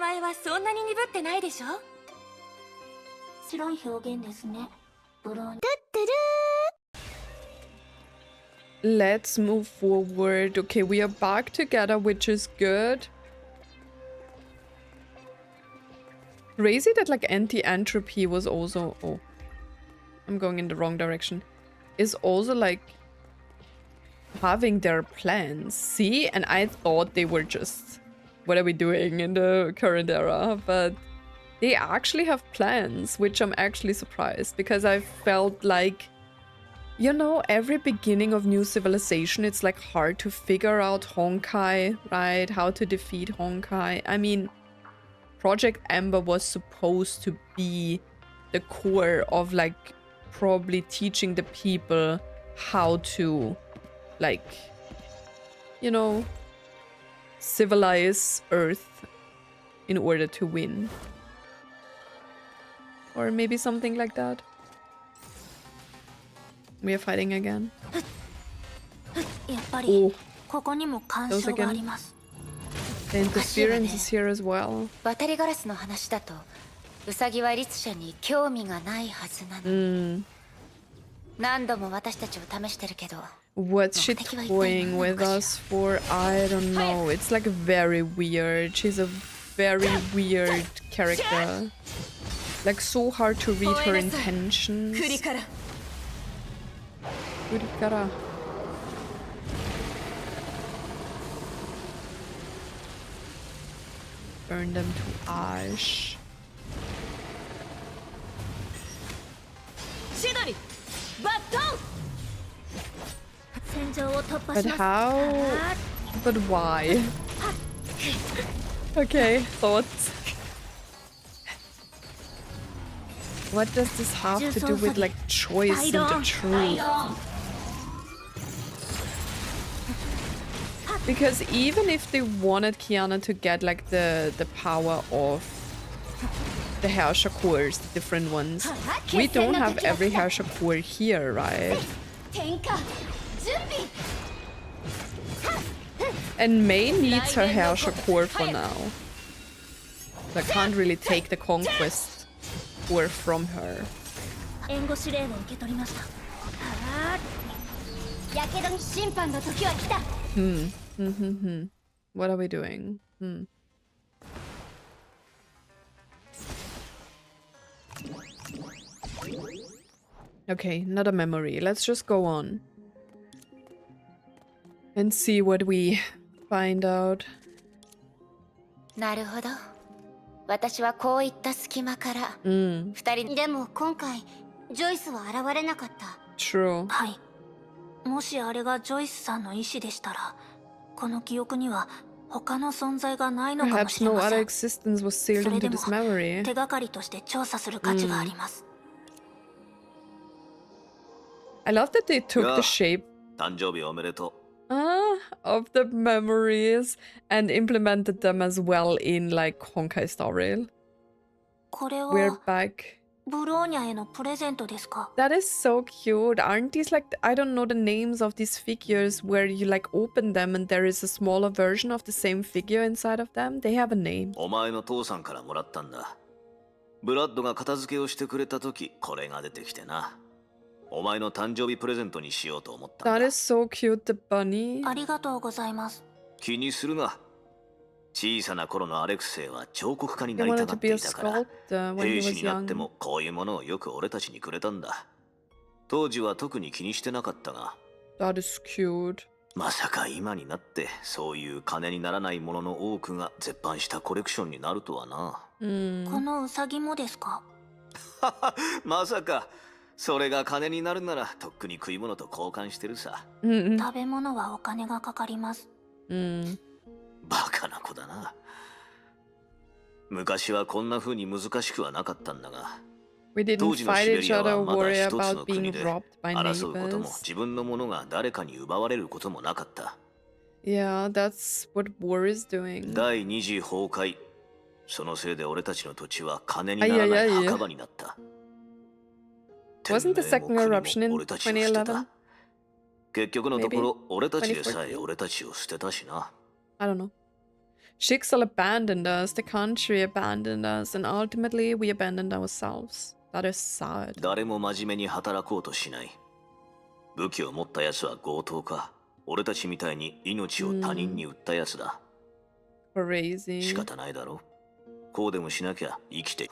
前はそんなに鈍ってないでしょ。白い表現ですね。ブローニャ。Let's move forward. Okay, we are back together, which is good. Crazy that like anti-entropy was also... Oh, I'm going in the wrong direction. Is also like having their plans. See? And I thought they were just... What are we doing in the current era? But they actually have plans, which I'm actually surprised because I felt like, you know, every beginning of new civilization, it's like hard to figure out Honkai, right? How to defeat Honkai. I mean, Project Ember was supposed to be the core of like probably teaching the people how to like, you know, civilize Earth in order to win. Or maybe something like that. We are fighting again. Oh, those again. The interference is here as well. バタリガラスの話だと、ウサギは律者に興味がないはずなの。何度も私たちを試してるけど。What's she toying with us for? I don't know. It's like very weird. She's a very weird character. Like so hard to read her intentions. Kurikara. Burn them to ash. But how? But why? Okay, thoughts. What does this have to do with like choice and the truth? Because even if they wanted Kiana to get like the power of the Herrscher Cores, the different ones, we don't have every Herrscher Core here, right? And Mei needs her Herrscher Core for now. I can't really take the conquest core from her. What are we doing? Okay, not a memory. Let's just go on and see what we find out. なるほど。私はこういった隙間から、二人でも今回ジョイスは現れなかった。True. はい。もしあれがジョイスさんの意思でしたら、この記憶には他の存在がないのかもしれません。それでも手がかりとして調査する価値があります。I love that they took the shape of the memories and implemented them as well in like Honkai Star Rail. We're back. That is so cute. Aren't these like, I don't know the names of these figures where you like open them and there is a smaller version of the same figure inside of them? They have a name. お前の父さんからもらったんだ。ブラッドが片付けをしてくれた時、これが出てきてな。お前の誕生日プレゼントにしようと思ったんだ。That is so cute, the bunny. ありがとうございます。気にするな。小さな頃のアレクセイは彫刻家になりたがっていたから、兵士になってもこういうものをよく俺たちにくれたんだ。当時は特に気にしてなかったが。That is cute. まさか今になってそういう金にならないものの多くが絶版したコレクションになるとはな。このウサギもですか？まさか。それが金になるならとっくに食い物と交換してるさ。食べ物はお金がかかります。バカな子だな。昔はこんな風に難しくはなかったんだが、当時のシベリアはまだ一つの国で争うことも自分のものが誰かに奪われることもなかった。Yeah, that's what war is doing. 第二次崩壊。そのせいで俺たちの土地は金にならない墓場になった。Wasn't the second eruption in 2011? 結局のところ俺たちでさえ俺たちを捨てたしな。I don't know. Schicksal abandoned us, the country abandoned us, and ultimately we abandoned ourselves. That is sad. 誰も真面目に働こうとしない。武器を持った奴は強盗か。俺たちみたいに命を他人に売った奴だ。Crazy. 仕方ないだろ。こうでもしなきゃ生きて。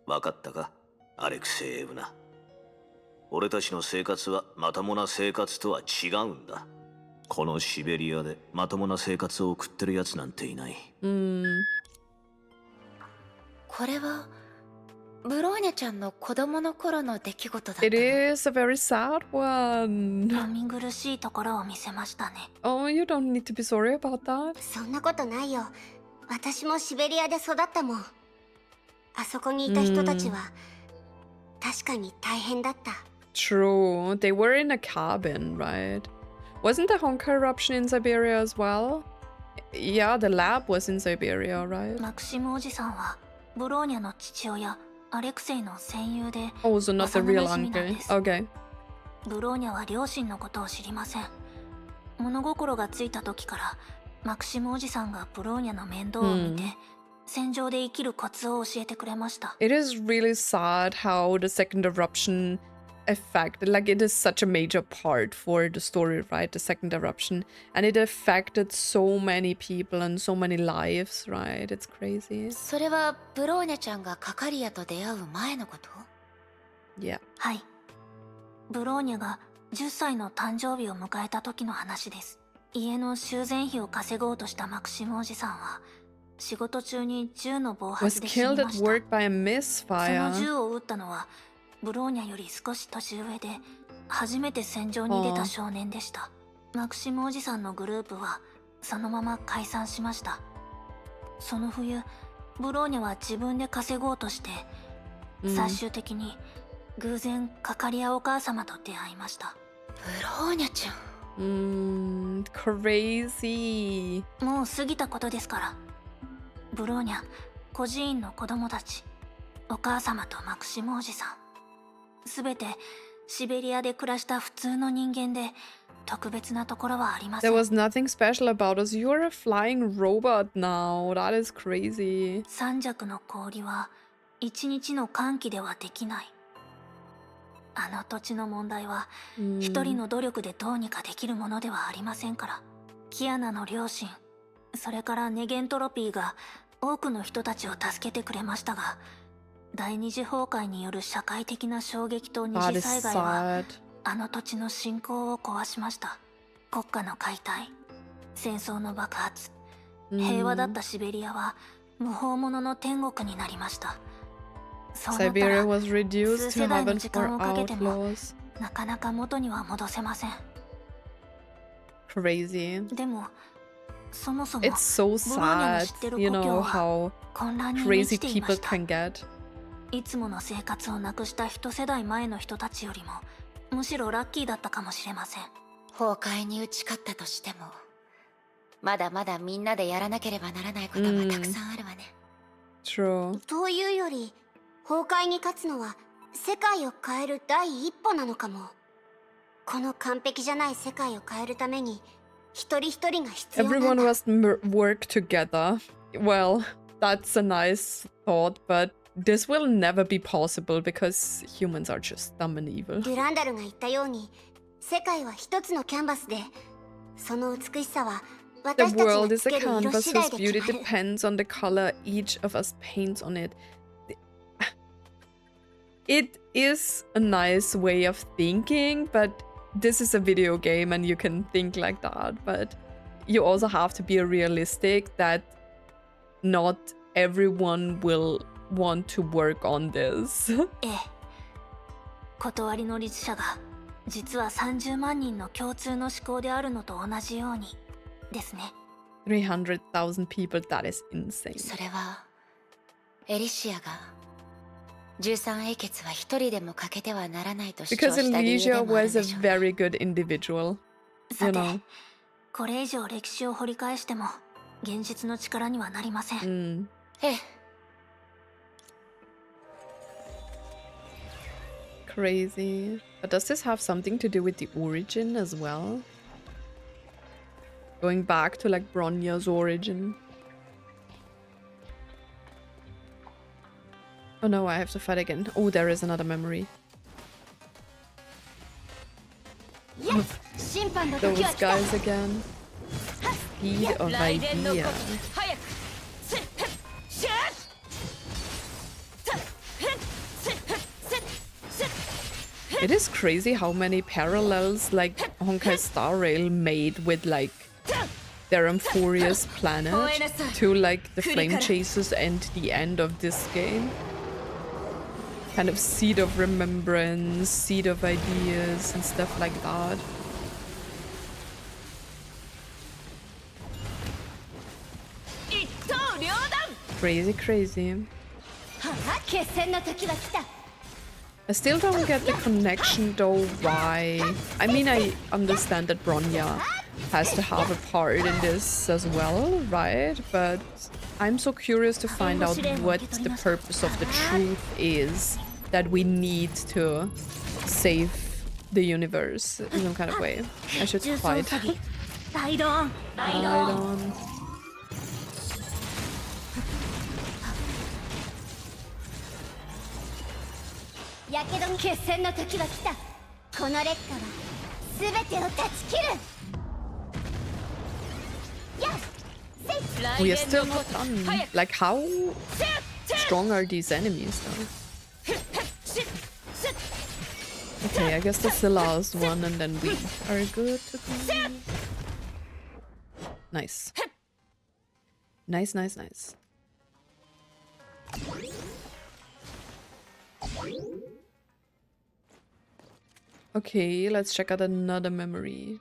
わかったか、アレクセイエヴナ。俺たちの生活はまともな生活とは違うんだ。このシベリアでまともな生活を送ってるやつなんていない。これはブローニャちゃんの子供の頃の出来事だったの。It is a very sad one. 見苦しいところを見せましたね。Oh, you don't need to be sorry about that. そんなことないよ。私もシベリアで育ったもん。あそこにいた人たちは確かに大変だった。True. They were in a cabin, right? Wasn't the Honkai eruption in Siberia as well? Yeah, the lab was in Siberia, right? マクシムおじさんはブローニャの父親アレクセイの戦友で Also not the real uncle. Okay. ブローニャは両親のことを知りません。物心がついた時からマクシムおじさんがブローニャの面倒を見て、戦場で生きるコツを教えてくれました。It is really sad how the second eruption affected, like it is such a major part for the story, right? The second eruption, and it affected so many people and so many lives, right? It's crazy. それはブローニャちゃんがカカリアと出会う前のこと？ Yeah. はい。ブローニャが10歳の誕生日を迎えた時の話です。家の修繕費を稼ごうとしたマクシムおじさんは仕事中に銃の暴 Was 発で死に killed ま at した。 work by a その misfire. 銃を撃ったのはブローニャより少し年上で初めて戦場に出た少年でした。マクシムおじさんのグループはそのまま解散しました。その冬ブローニャは自分で稼ごうとして、最終的に偶然カカリアお母様と出会いました。ブローニャちゃん。Crazy. もう過ぎたことですから。ブローニャ、孤児院の子供たち、お母様とマクシムおじさん、すべてシベリアで暮らした普通の人間で特別なところはありませ There ん。 was nothing special about us. You're a flying robot now. That is crazy. 三尺の氷は一日の寒気ではできない。あの土地の問題は一人の努力でどうにかできるものではありませんから。キアナの両親、それからネゲントロピーが多くの人たちを助けてくれましたが、第二次崩壊による社会的な衝撃と二 That 次 is 災害は sad. あの土地の信仰を壊しました。国家の解体、戦争の爆発、平和だったシベリアは無法者の天国になりました。そうなった Siberia ら was reduced 数 to 世代の heaven 時 for 間をかけても outlaws. なかなか元には戻せません。 Crazy. でもそもそも It's so ブローニャの sad, 知ってる you 故郷 know, は how 混乱に満 crazy ちていま people した。 can get. いつもの生活をなくした一世代前の人たちよりもむしろラッキーだったかもしれません。崩壊に打ち勝ったとしてもまだまだみんなでやらなければならないことがたくさんあるわね。True. というより崩壊に勝つのは世界を変える第一歩なのかも。この完璧じゃない世界を変えるために一人一人が必要なん Everyone だ。 must work together. Well, that's a nice thought, but this will never be possible because humans are just dumb and evil. デュランダルが言ったように世界は一つのキャンバスで、その美しさは The 私たち world が is つ a ける色 canvas 次第 whose で beauty 決まる。 depends on the color each of us paints on it. It is a nice way of thinking, but this is a video game and you can think like that. But you also have to be realistic that not everyone will want to work on this. ええ、断りの律者が実は30万人の共通の思考であるのと同じようにですね。 300,000 people, that is insane. それはエリシアが13英傑は一人でも欠けてはならないと主張 Because した理由で Elysia もある was で a しょうね。 very good individual. さ You て、 know. これ以上歴史を掘り返しても現実の力にはなりません。 Mm. ええ、 Crazy. But does this have something to do with the origin as well? Going back to like Bronya's origin. Oh no, I have to fight again. Oh, there is another memory. Those guys again. Speed of idea. It is crazy how many parallels like Honkai Star Rail made with like their Amphorious planet to like the Flame Chasers and the end of this game. Kind of seed of remembrance, seed of ideas and stuff like that. Crazy, crazy. I still don't get the connection though why. I mean, I understand that Bronya has to have a part in this as well, right? But I'm so curious to find out what the purpose of the truth is that we need to save the universe in some kind of way. I should fight. Ride on. We are still not done. Like, how strong are these enemies though? Okay, I guess that's the last one and then we are good to go. Nice. Nice, nice, nice. Okay, let's check out another memory.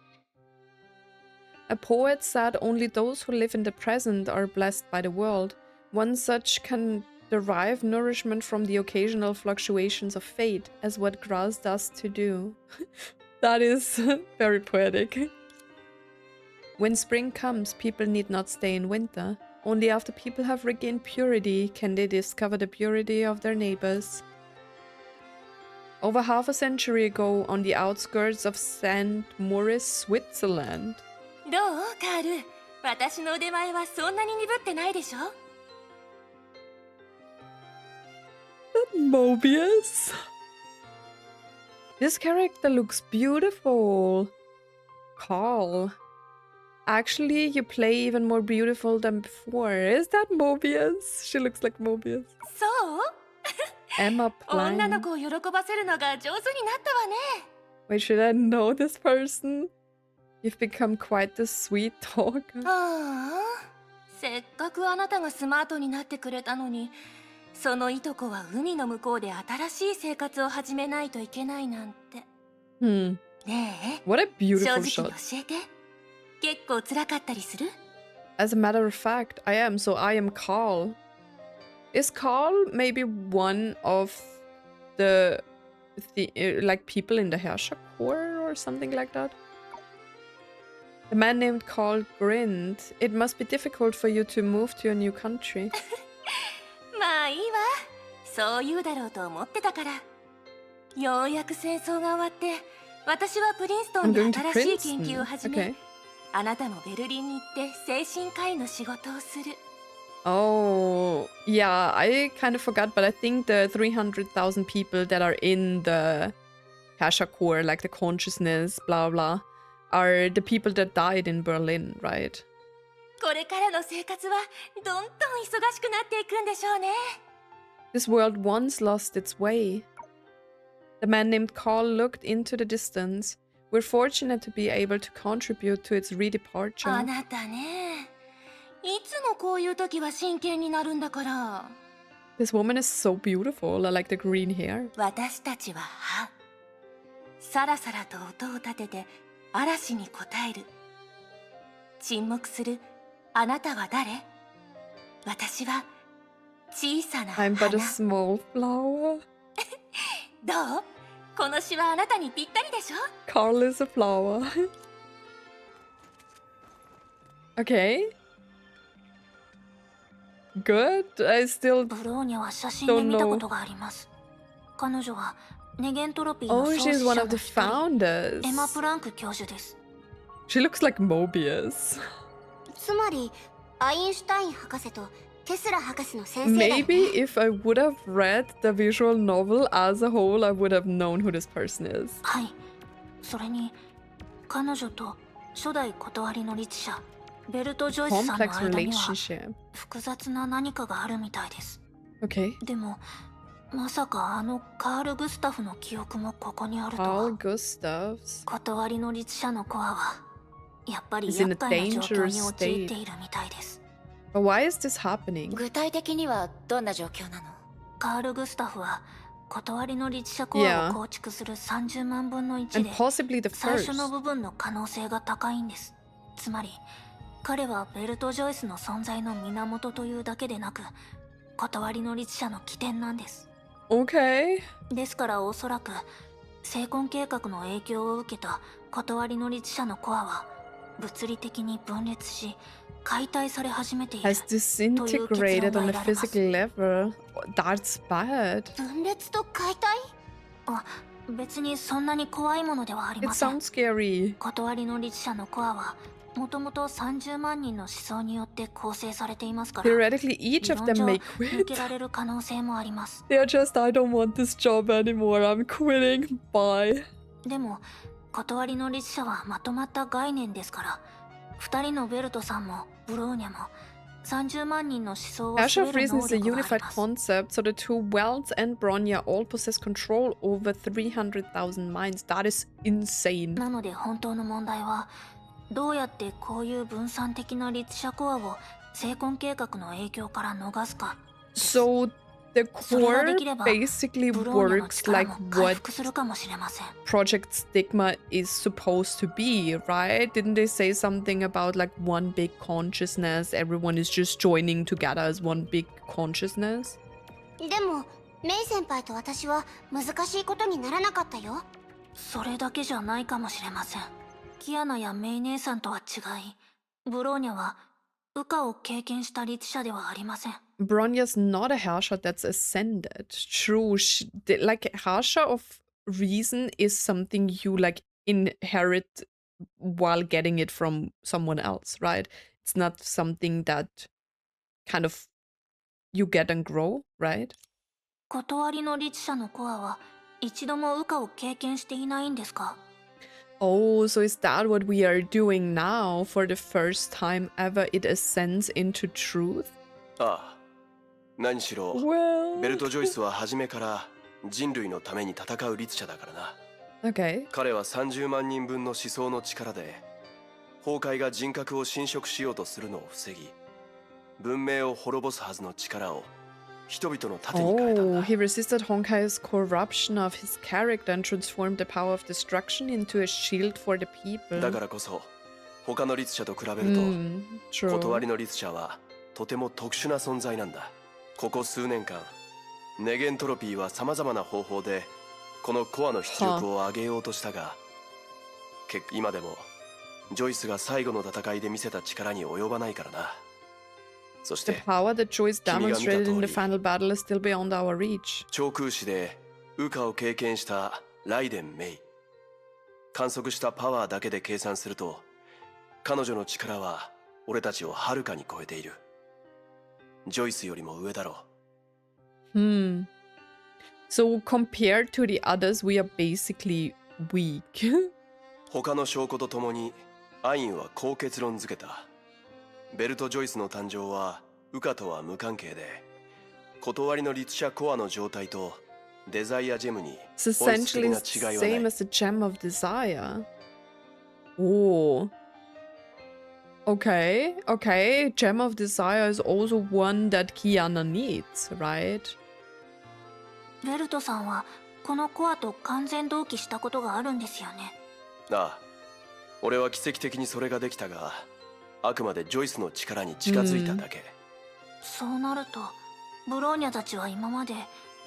A poet said only those who live in the present are blessed by the world. One such can derive nourishment from the occasional fluctuations of fate, as what grass does to dew. That is very poetic. When spring comes, people need not stay in winter. Only after people have regained purity can they discover the purity of their neighbors. Over half a century ago, on the outskirts of St. Moritz, Switzerland. Mobius? This character looks beautiful. Carl. Actually, you play even more beautiful than before. Is that Mobius? She looks like Mobius. So? Emma Plank. Wait, should I know this person? You've become quite the sweet talker. せっかくあなたがスマートになってくれたのに、そのいとこは海の向こうで新しい生活を始めないといけないなんて。ねえ、 What a beautiful 正直 shot. に教えて。結構辛かったりする？ As a matter of fact, I am, so I am Carl. Is Carl maybe one of the like people in the Herrscher Core or something like that? The man named Carl grinned. It must be difficult for you to move to a new country. まあいいわ。そう言うだろうと思ってたから。ようやく戦争が終わって、私はプリンストンで新しい研究を始め、あなたもベルリンに行って精神科医の仕事をする。Oh, yeah, I kind of forgot, but I think the 300,000 people that are in the Herrscher Core, like the consciousness, blah blah, are the people that died in Berlin, right? これからの生活はどんどん忙しくなっていくんでしょうね。This world once lost its way. The man named Carl looked into the distance. We're fortunate to be able to contribute to its redeparture. あなたね、いつもこういう時は真剣になるんだから。This woman is so beautiful. I like the green hair. 私たちは歯。さらさらと音を立てて嵐に応える。沈黙するあなたは誰？私は小さな花。 I'm but a small flower. どう？この詩はあなたにぴったりでしょ？ Carl is a flower. Okay. Good. I still ブローニャは写真で見たことがあります。彼女はネゲントロピーの Oh, 創 she's 始 one 者 of の the 一人、 founders. エマ・プランク教授です。She looks like Mobius. つまりアインシュタイン博士とテスラ博士の先生だよね。 Maybe if I would have read the visual novel as a whole, I would have known who this person is. はい。それに彼女と初代断りの律者ベルト・ジョイスさんの Complex 間には relationship. 複雑な何かがあるみたいです。 Okay. でもまさかあのカール・グスタフの記憶もここにあると Carl は。 Gustavs. 断りの律者のコアはやっぱり He's in a 厄介な状況に dangerous 陥っているみたいです。 But why is this happening? 具体的にはどんな状況なの？カール・グスタフは断りの律者コアを構築する30万分の1 And で possibly the 最初の first. 部分の可能性が高いんです。つまり彼はベルト・ジョイスの存在の源というだけでなく断りの律者の起点なんです。 Okay. ですからおそらく成婚計画の影響を受けた断りの律者のコアは物理的に分裂し解体され始めている Has disintegrated on a physical level. That's bad. 分裂と解体？あ、別にそんなに怖いものではあり It ません。 sounds scary. 断りの律者のコアはもともと30万人の思想によって構成されていますから Theoretically, each of 理 them 論 may 上抜け quit. られる可能性もあります。 They're just, I don't want this job anymore. I'm quitting. Bye. でも断りの律者はまとまった概念ですから2人のベルトさんもブローニャも30万人の思想を Herrscher 知 of れる Reason 能 is a 力があり unified ます。 concept, so the two Wells and Bronya all possess control over 300,000 minds. That is insane. なので本当の問題はどうやってこういう分散的な律者コアを成婚計画の影響から逃すか。 So the それがで core きれば basically ブローニャの works 力 like も回 what 復するかもしれません。 Project Stigma is supposed to be, right? Didn't they say something about like one big consciousness? Everyone is just joining together as one big consciousness? でもメイ先輩と私は難しいことにならなかったよ。それだけじゃないかもしれません。キアナやメイ姉さんとは違い、ブローニャは羽化を経験した律者ではありません。 Bronya's not a Herrscher that's ascended. True, like Herrscher of Reason is something you like inherit while getting it from someone else, right? It's not something that kind of you get and grow, right? 断りの律者のコアは一度も羽化を経験していないんですか？ Oh, so is that what we are doing now? For the first time ever, it ascends into truth? ああ、何しろ、Well, ベルト・ジョイスは初めから人類のために戦う律者だからな。 okay. 彼は30万人分の思想の力で崩壊が人格を侵食しようとするのを防ぎ、文明を滅ぼすはずの力を人々の盾に変えたん Oh, だ。 he resisted Honkai's corruption of his character and transformed the power of destruction into a shield for the people. だからこそ他の律者と比べると、True. 断りの律者はとても特殊な存在なんだ。ここ数年間ネゲントロピーはさまざまな方法でこのコアの出力を上げようとしたが、今でもジョイスが最後の戦いで見せた力に及ばないからな。そし The て power that Joyce 君が見た demonstrated in 通 the り、 final battle is still beyond our reach. 長空士で羽化を経験したライデン・メイ、観測したパワーだけで計算すると彼女の力は俺たちをはるかに超えている。ジョイスよりも上だろう。 So compared to the others, we are basically weak. 他の証拠とともにアインはこう結論付けた。ベルト・ジョイスの誕生は羽化とは無関係で、断りの律者コアの状態とデザイアジェムに It's 本質的 essentially な the 違いはない same。as the gem of desire. Oh. Okay, okay. Gem of desire is also one that Kiana needs, right? ベルトさんはこのコアと完全同期したことがあるんですよね。ああ、俺は奇跡的にそれができたが、あくまでジョイスの力に近づいただけ。そうなるとブローニャたちは今まで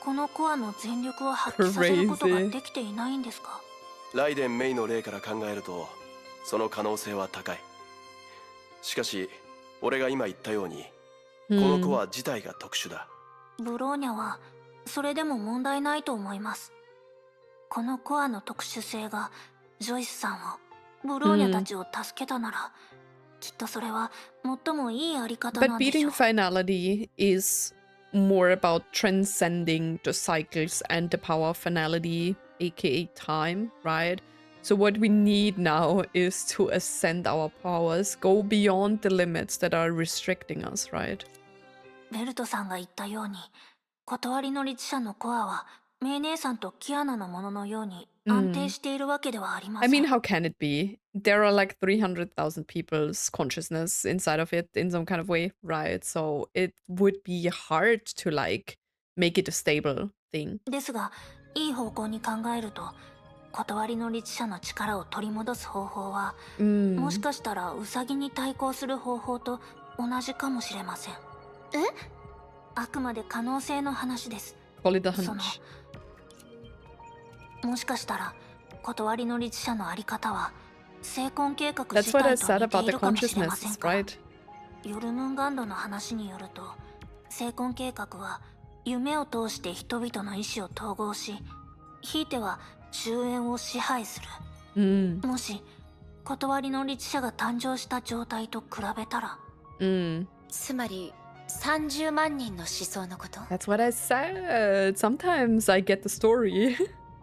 このコアの全力を発揮させることができていないんですか？ライデン・メイの例から考えるとその可能性は高い。しかし俺が今言ったように、このコア自体が特殊だ。ブローニャはそれでも問題ないと思います。このコアの特殊性がジョイスさんをブローニャたちを助けたなら、きっとそれは最もいいあり方な But んでし beating ょう。 finality is more about transcending the cycles and the power of finality, aka time, right? So what we need now is to ascend our powers, go beyond the limits that are restricting us, right? ベルトさんが言ったように、断りの律者のコアはメイ姉さんとキアナのもののように安定しているわけではありま I せん。 mean, how can it be? There are like 300,000 people's consciousness inside of it in some kind of way, right? So it would be hard to like make it a stable thing. ですが、いい方向に考えると、断りの律者の力を取り戻す方法は、もしかしたらウサギに対抗する方法と同じかもしれません。あくまで可能性の話です。 Call it a hunch. もしかしたら断りの律者のあり方は成婚計画 That's 自 what I 体 said と似 about てい the るかもしれません consciousness, か。 right? ヨルムンガンドの話によると、成婚計画は夢を通して人々の意志を統合し、ひいては終焉を支配する。もし断りの律者が誕生した状態と比べたら、つまり30万人の思想のこと。 That's what I said. Sometimes I get the story.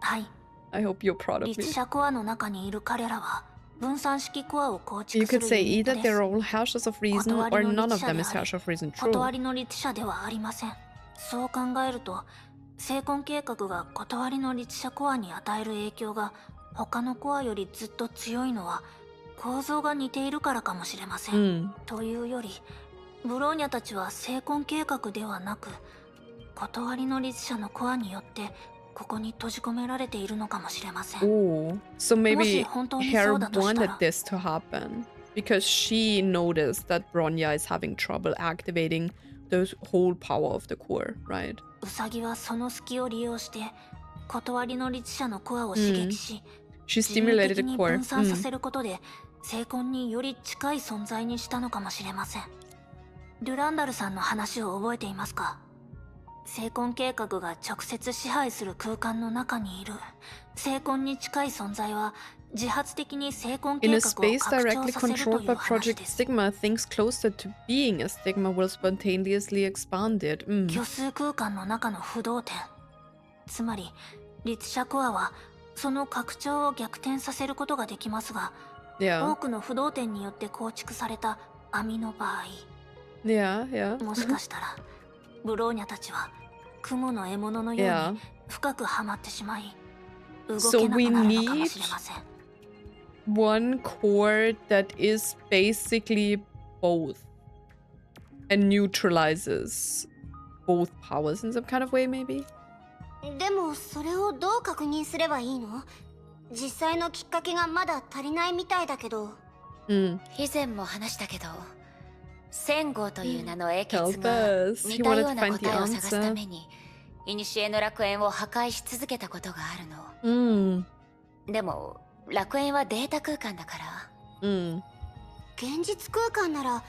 はい。 I hope you're proud of 律 me. 者コアの中にいる彼らは分散式コアを構築 You す could る say ユニット either です。 they're all Herrschers of Reason or none of them is Herrscher of Reason. 断 True. りの律者ではありません。そう考えると、成婚計画が断りの律者コアに与える影響が他のコアよりずっと強いのは構造が似ているからかもしれません。というより、ブローニャたちは成婚計画ではなく、断りの律者のコアによってここに閉じ込められているのかもしれません。 Oh, so maybe 本当に Hare そうだとしたら、 wanted this to happen because she noticed that Bronya is having trouble activating the whole power of the core, right? ウサギはその隙を利用して断りの律者のコアを刺激し、 She 人為 stimulated 的 the に core. 分散させることで成婚により近い存在にしたのかもしれません。ルランダルさんの話を覚えていますか？成婚計画が直接支配する空間の中にいる成婚に近い存在は自発的に成婚 In 計 a 画を space 拡張 directly させると controlled い by う話 Project です。 Stigma, things closer to being a stigma will spontaneously expanded. 虚数空間の中の不動点、つまり律者コアはその拡張を逆転させることができますが、 Yeah. 多くの不動点によって構築された網の場合、 Yeah. もしかしたらブローニャたちは雲の獲物のよう Yeah. に深くはまってしまい、動 So けな we くなるのかも need しれません。 one core that is basically both and neutralizes both powers in some kind of way, maybe? でもそれをどう確認すればいいの？実際のきっかけがまだ足りないみたいだけど。以前も話したけど、戦後という名の英傑 Help が us. 似 He た wanted よ to うな find the 答えを探すた answer. めに古の楽園を破壊し続けたことがあるの。でも楽園はデータ空間だから。現実空間なら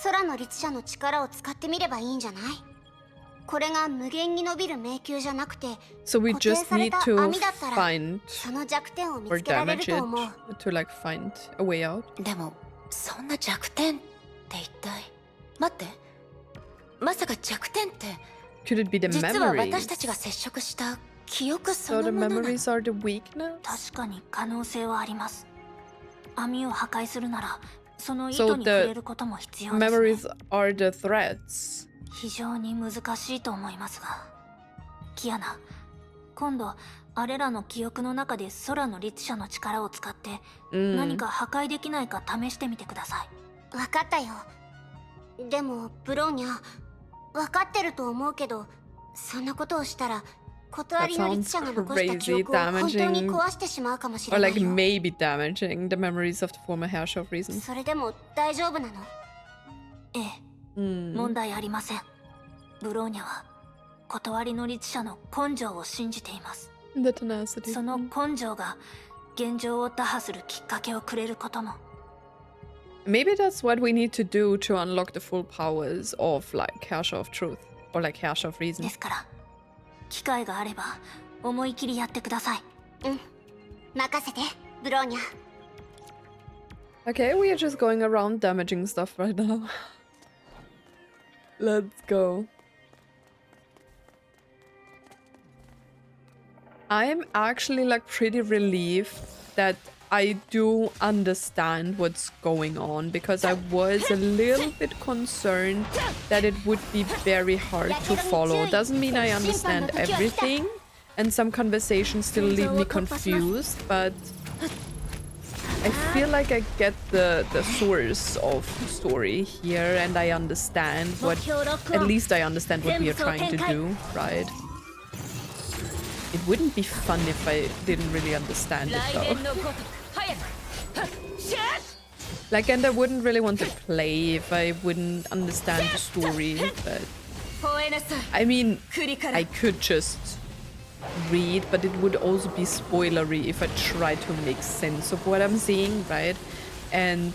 空の律者の力を使ってみればいいんじゃない？これが無限に伸びる迷宮じゃなくて、 So we 固定 just され need た to 網だったら find その弱点を見 or つけられる damage と思う。 it to like find a way out. でもそんな弱点って一体。待って、まさか弱点って Could it be the 実は memories? 私たちが接触した記憶そ So の the ものなの？ memories are the weakness? 確かに可能性はあります。網を破壊するならその意 So 図に触 the れることも必要ですね。 memories are the threats. 非常に難しいと思いますが、キアナ、今度あれらの記憶の中で空の律者の力を使って何か破壊できないか試してみてください。わかったよ。でもブローニャ、わかってると思うけど、そんなことをしたら断りの律者が残した記憶を本当に壊してしまうかもし Or れな like いよ。 maybe damaging the memories of the former Herrscher of Reason. それでも大丈夫なの？ええ、問題ありません。ブローニャは断りの律者の根性を信じています。 The tenacity. その根性が現状を打破するきっかけをくれることも。 Maybe that's what we need to do to unlock the full powers of like Herrscher of Truth or like Herrscher of Reason. ですから機会があれば思い切りやってください。任せてブローニャ。Okay, we are just going around damaging stuff right now. Let's go. I'm actually like pretty relieved that I do understand what's going on, because I was a little bit concerned that it would be very hard to follow. Doesn't mean I understand everything, and some conversations still leave me confused, but I feel like I get the source of the story here, and I understand what, at least I understand what we are trying to do, right? It wouldn't be fun if I didn't really understand it though. Like, and I wouldn't really want to play if I wouldn't understand the story, but I mean, I could just read, but it would also be spoilery if I tried to make sense of what I'm seeing, right? And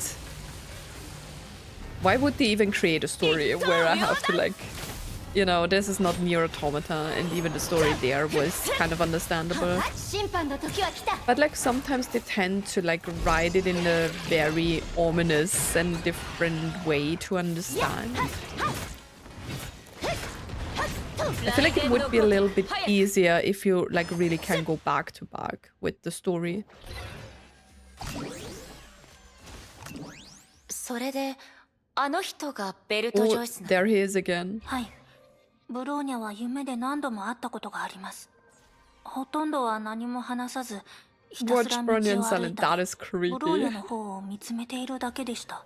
why would they even create a story where I have to, like, you know, this is not Nier Automata, and even the story there was kind of understandable. But like sometimes they tend to like write it in a very ominous and different way to understand. I feel like it would be a little bit easier if you like really can go back to back with the story. Oh, there he is again. ブローニャは夢で何度も会ったことがあります。ほとんどは何も話さず、ひたすら道を歩いたり、ブローニャの方を見つめているだけでした。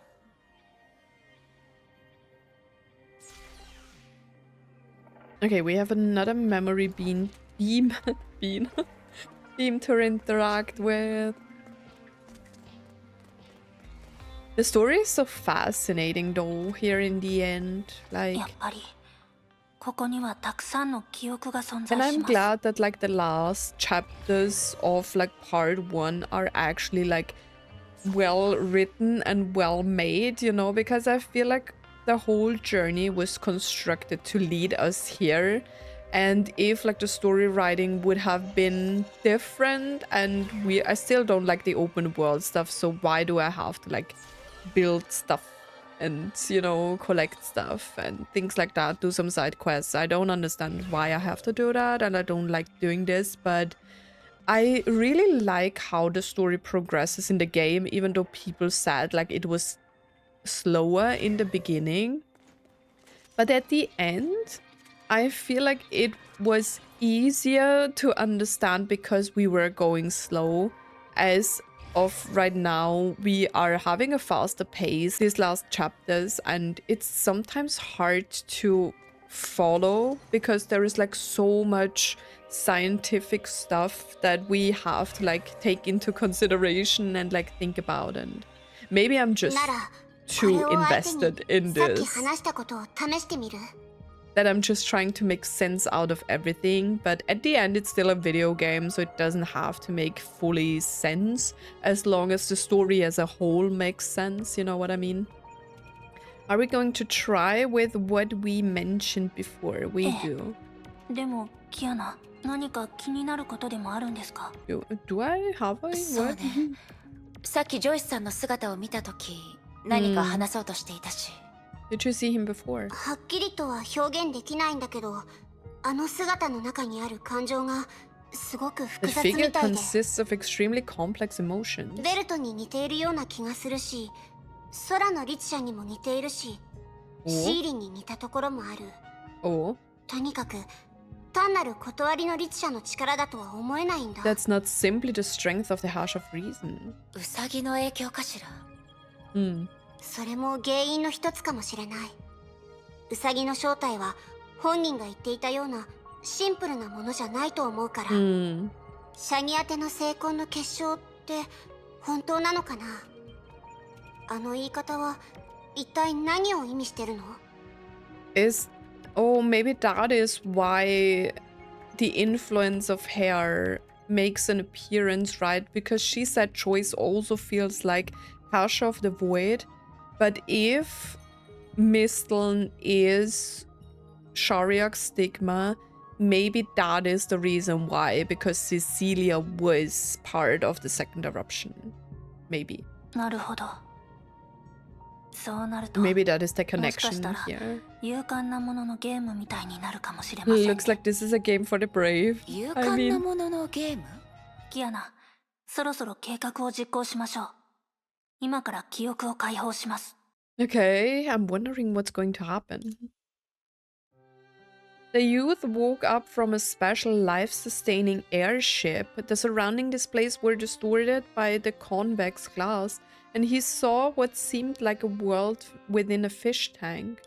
Okay, we have another memory beam to interact with. The story is so fascinating though here in the end, like. やっぱり And I'm glad that like the last chapters of like part 1 are actually like well written and well made, you know, because I feel like the whole journey was constructed to lead us here. And if like the story writing would have been different, and I still don't like the open world stuff, so why do I have to like build stuff and, you know, collect stuff and things like that, do some side quests? I don't understand why I have to do that, and I don't like doing this, but I really like how the story progresses in the game, even though people said like it was slower in the beginning. But at the end, I feel like it was easier to understand because we were going slow. As of right now, we are having a faster pace these last chapters, and it's sometimes hard to follow because there is like so much scientific stuff that we have to like take into consideration and like think about, and maybe I'm just too invested in this that I'm just trying to make sense out of everything. But at the end, it's still a video game, so it doesn't have to make fully sense as long as the story as a whole makes sense, you know what I mean? Are we going to try with what we mentioned before? We do. Do I have a what? さっきジョイスさんの姿を見たとき、何か話そうとしていたし。Did you see him before? はっきりとは表現できないんだけど、あの姿の中にある感情がすごく複雑みたいで。The figure consists of extremely complex emotions. ベルトに似ているような気がするし、空の律者にも似ているし、シーリンに似たところもある。Oh. とにかく単なる断りの律者の力だとは思えないんだ。That's not simply the strength of the Herrscher of Reason. ウサギの影響かしら。それも原因の一つかもしれない。ウサギの正体は本人が言っていたようなシンプルなものじゃないと思うから。シャギ宛ての聖魂の結晶って本当なのかな。あの言い方は一体何を意味してるの？ Oh, maybe that is why the influence of Hare makes an appearance, right? Because she said Joyce also feels like Herrscher of the Void. But if Misteln is Shariak's stigma, maybe that is the reason why, because Cecilia was part of the second eruption. Maybe. なるほど。Maybe that is the connection here. Looks like this is a game for the brave. I mean, キアナ、そろそろ計画を実行しましょう。今から記憶を解放します。 okay, I'm wondering what's going to happen. The youth woke up from a special life-sustaining airship. The surrounding displays were distorted by the convex glass, and he saw what seemed like a world within a fish tank.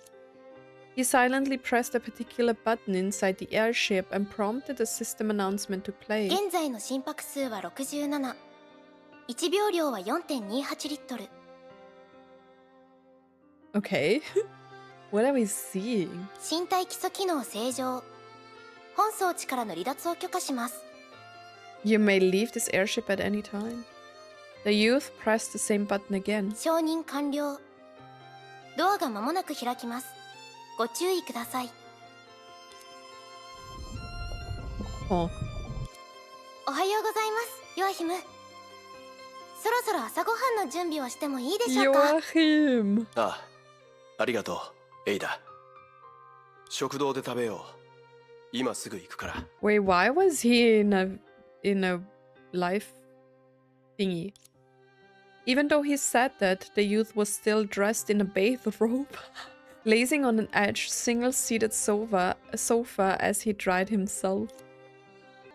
He silently pressed a particular button inside the airship and prompted a system announcement to play. 現在の心拍数は67。1秒量は 4.28 リットル。 Okay. What are we seeing? 身体基礎機能正常。本装置からの離脱を許可します。 You may leave this airship at any time. The youth pressed the same button again. 承認完了。ドアが間もなく開きます。ご注意ください。 Oh. おはようございます、ヨアヒム。そろそろ朝ごはんの準備をしてもいいでしょうか。 Joachim. ああ、ありがとう、エイダ。食堂で食べよう。今すぐ行くから。Wait, why was he in a life thingy? Even though he said that, the youth was still dressed in a bathrobe, lazing on an edged single-seated sofa as he dried himself.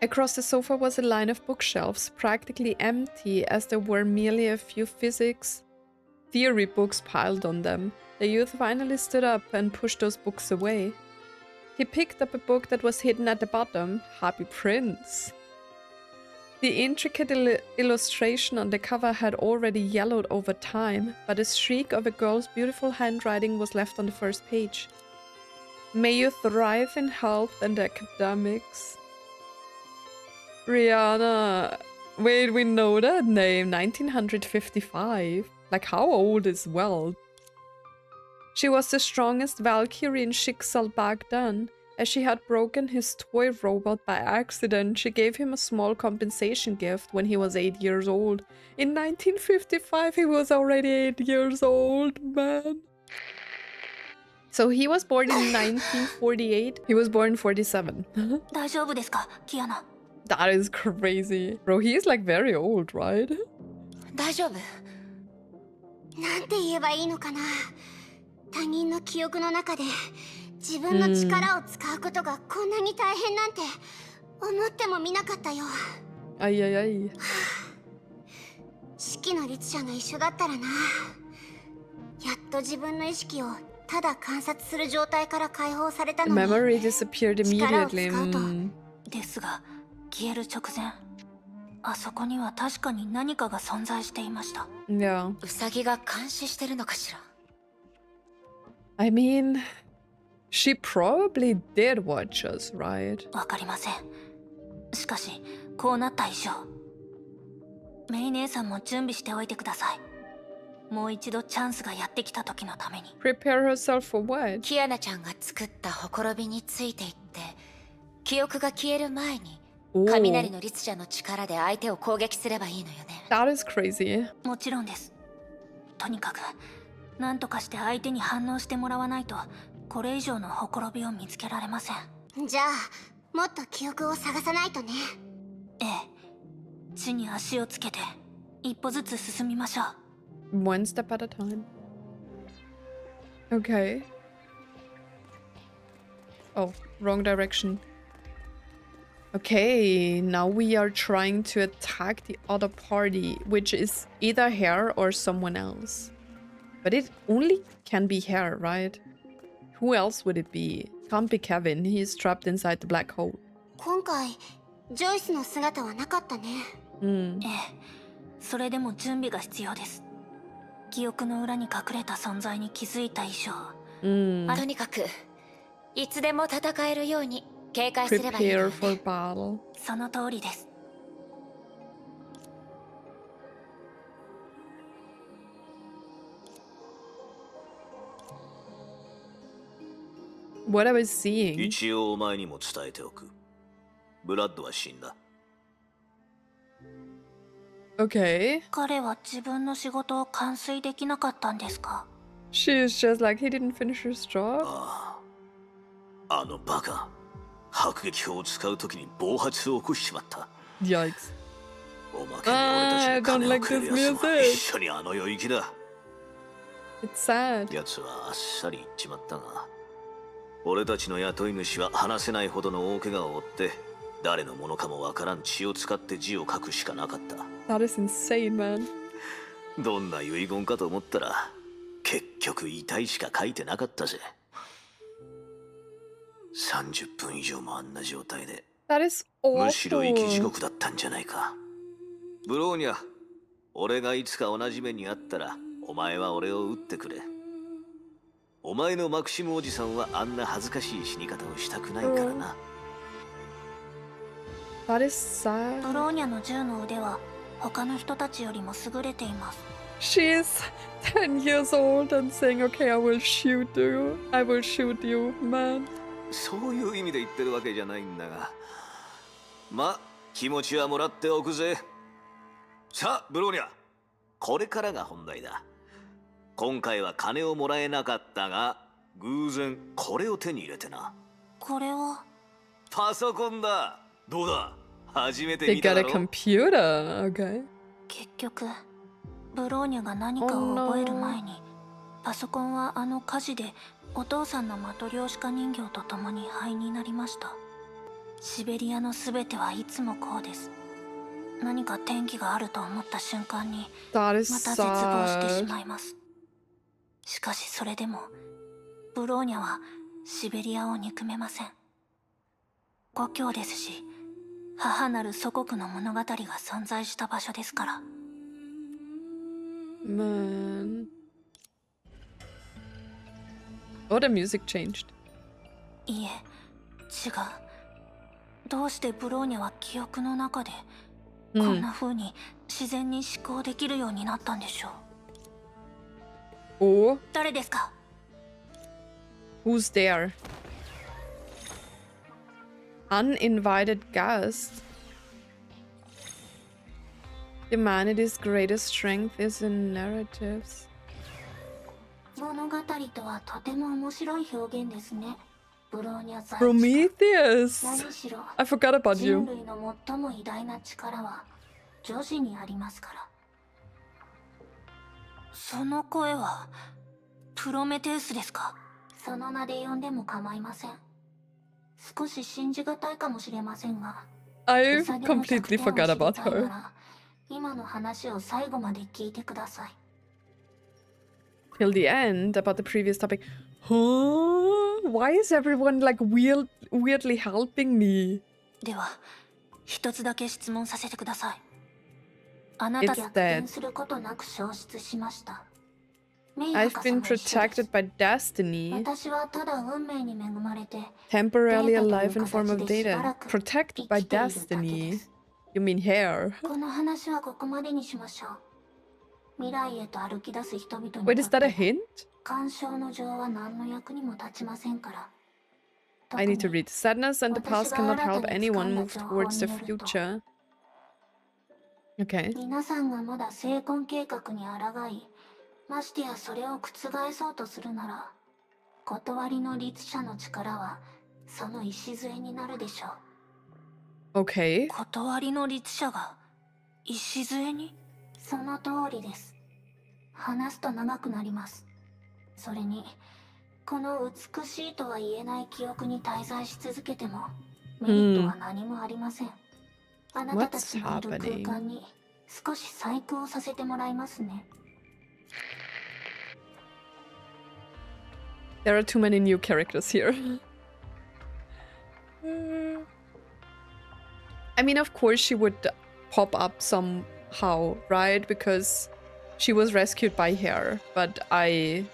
Across the sofa was a line of bookshelves, practically empty as there were merely a few physics theory books piled on them. The youth finally stood up and pushed those books away. He picked up a book that was hidden at the bottom, Happy Prince. The intricate illustration on the cover had already yellowed over time, but a streak of a girl's beautiful handwriting was left on the first page. May you thrive in health and academics. Rihanna. Wait, we know that name. 1955. Like, how old is Well? She was the strongest Valkyrie in Schicksal back then. As she had broken his toy robot by accident, she gave him a small compensation gift when he was 8 years old. In 1955, he was already 8 years old, man. So he was born in 1948. He was born in 47. 大丈夫ですか、キアナ。 That is crazy. Bro, he is like very old, right? 大丈夫。なんて言えばいいのかな。他人の記憶の中で自分の力を使うことがこんなに大変なんて思ってもみなかったよ。Ay, ay, ay. 式の律者が一緒だったらな。やっと自分の意識をただ観察する状態から解放されたのに。 Memory disappeared immediately. ですが、消える直前、あそこには確かに何かが存在していました。Yeah. ウサギが監視してるのかしら。I mean, she probably did watch us, right? わかりません。しかし、こうなった以上、メイ姉さんも準備しておいてください。もう一度チャンスがやってきた時のために。Prepare herself for what? キアナちゃんが作ったほころびについていって、記憶が消える前に、雷の律者の力で相手を攻撃すればいいのよね。That is crazy. もちろんです。とにかく、何とかして相手に反応してもらわないと、これ以上のほころびを見つけられません。じゃあ、もっと記憶を探さないとね。ええ、地に足をつけて、一歩ずつ進みましょう。One step at a time. Okay. Oh, wrong direction. Okay, now we are trying to attack the other party, which is either Hare or someone else. But it only can be Hare, right? Who else would it be? Can't be Kevin, he's trapped inside the black hole. 今回、ジョイスの姿はなかったね。ええ、それでも準備が必要です。記憶の裏に隠れた存在に気づいた以上。とにかく、いつでも戦えるように警戒すればいいのよね。Prepare for battle. その通りです。What I was seeing. 一応お前にも伝えておく。ブラッドは死んだ。Okay. 彼は自分の仕事を完遂できなかったんですか？ She's just like, he didn't finish his job. あのバカ、迫撃砲を使うときに暴発を起こしちまった。Yikes. おまけに俺たちに金をくれるやつも一緒にあの世行きだ。It's sad. 奴はあっさり言っちまったが、俺たちの雇い主は話せないほどの大怪我を負って、誰のものかもわからん血を使って字を書くしかなかった。That is insane, man. どんな遺言かと思ったら、結局痛いしか書いてなかったぜ。30分以上もあんな状態で、 That is awful. むしろ生き地獄だったんじゃないか。ブローニャ、俺がいつか同じ目にあったら、お前は俺を撃ってくれ。お前のマクシムおじさんはあんな恥ずかしい死に方をしたくないからな。That is sad. ブローニャの銃の腕は他の人たちよりも優れています。She is 10 years old and saying, okay, I will shoot you. I will shoot you, man. そういう意味で言ってるわけじゃないんだが。ま、気持ちはもらっておくぜ。さあ、ブローニャ、これからが本題だ。今回は金をもらえなかったが、偶然これを手に入れてな。これはパソコンだ。どうだ、初めて They 見た got だ a ろ。 computer. Okay. 結局ブローニャが何かを覚える前に、パソコンはあの火事でお父さんのマトリョーシカ人形と共に灰になりました。シベリアのすべてはいつもこうです。何か転機があると思った瞬間に That is また絶望してし sad. まいます。しかしそれでもブローニャはシベリアを憎めません。故郷ですし、母なる祖国の物語が存在した場所ですから。 Man. Oh, the music changed. いえ、違う。どうしてブローニャは記憶の中でこんな風に自然に思考できるようになったんでしょう。Oh, 誰ですか？ who's there? Uninvited guest. Humanity's greatest strength is in narratives. 物語とはとても面白い表現ですね。ブローニャ在地。 Prometheus! 何しろ I forgot about 人 you. 類の最も偉大な力は女子にありますから。その声はプロメテウスですか？その名で呼んでも構いません。少し信じがたいかもしれませんが、 I completely forgot about her. 今の話を最後まで聞いてください。 Till the end about the previous topic. Huh? Why is everyone like weirdly helping me? では、一つだけ質問させてください。あなた It's 逆 that 転することなく消失しました。 I've been protected by destiny, 私はただ運命に恵まれて temporarily alive in form of data. Protected by destiny? You mean hair? この話はここまでにしましょう。未来へと歩き出す人々に Wait, is that a とって hint? 干渉の情は何の役にも立ちませんから。 I need to read. Sadness and the past cannot help anyone move towards the future. Okay. 皆さんがまだ成婚計画に抗い、ましてやそれを覆そうとするなら、断りの律者の力はその礎になるでしょう。 Okay. 断りの律者が礎に？その通りです。話すと長くなります。それに、この美しいとは言えない記憶に滞在し続けてもメリットは何もありません。あなたたちのいる空間に少し細工をさせてもらいますね。 There are too many new characters here. I mean, of course she would pop up somehow, right? Because she was rescued by Hare, but I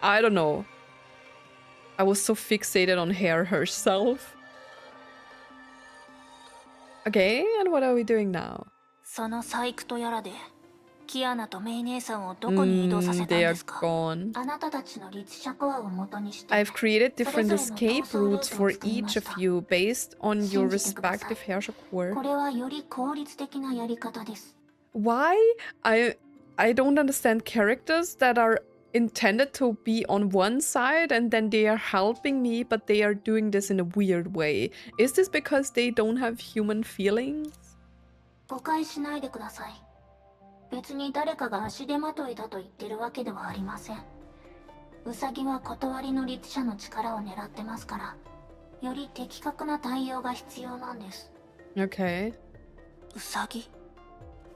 don't know. I was so fixated on Hare herself. Okay, and what are we doing now? その細工とやらで、キアナとメイ姉さんをどこに移動させたん They で are すか？ gone. あなたたちの律者コアを元にして、 I've created different escape routes for each of you based on your respective Herrscher こ Core. れはより効率的なやり方です。 Why? I don't understand characters that are intended to be on one side and then they are helping me, but they are doing this in a weird way. Is this because they don't have human feelings? 誤解しないでください。別に誰かが足手まといだと言ってるわけではありません。ウサギは断りの律者の力を狙ってますから、より的確な対応が必要なんです。Okay. ウサギ？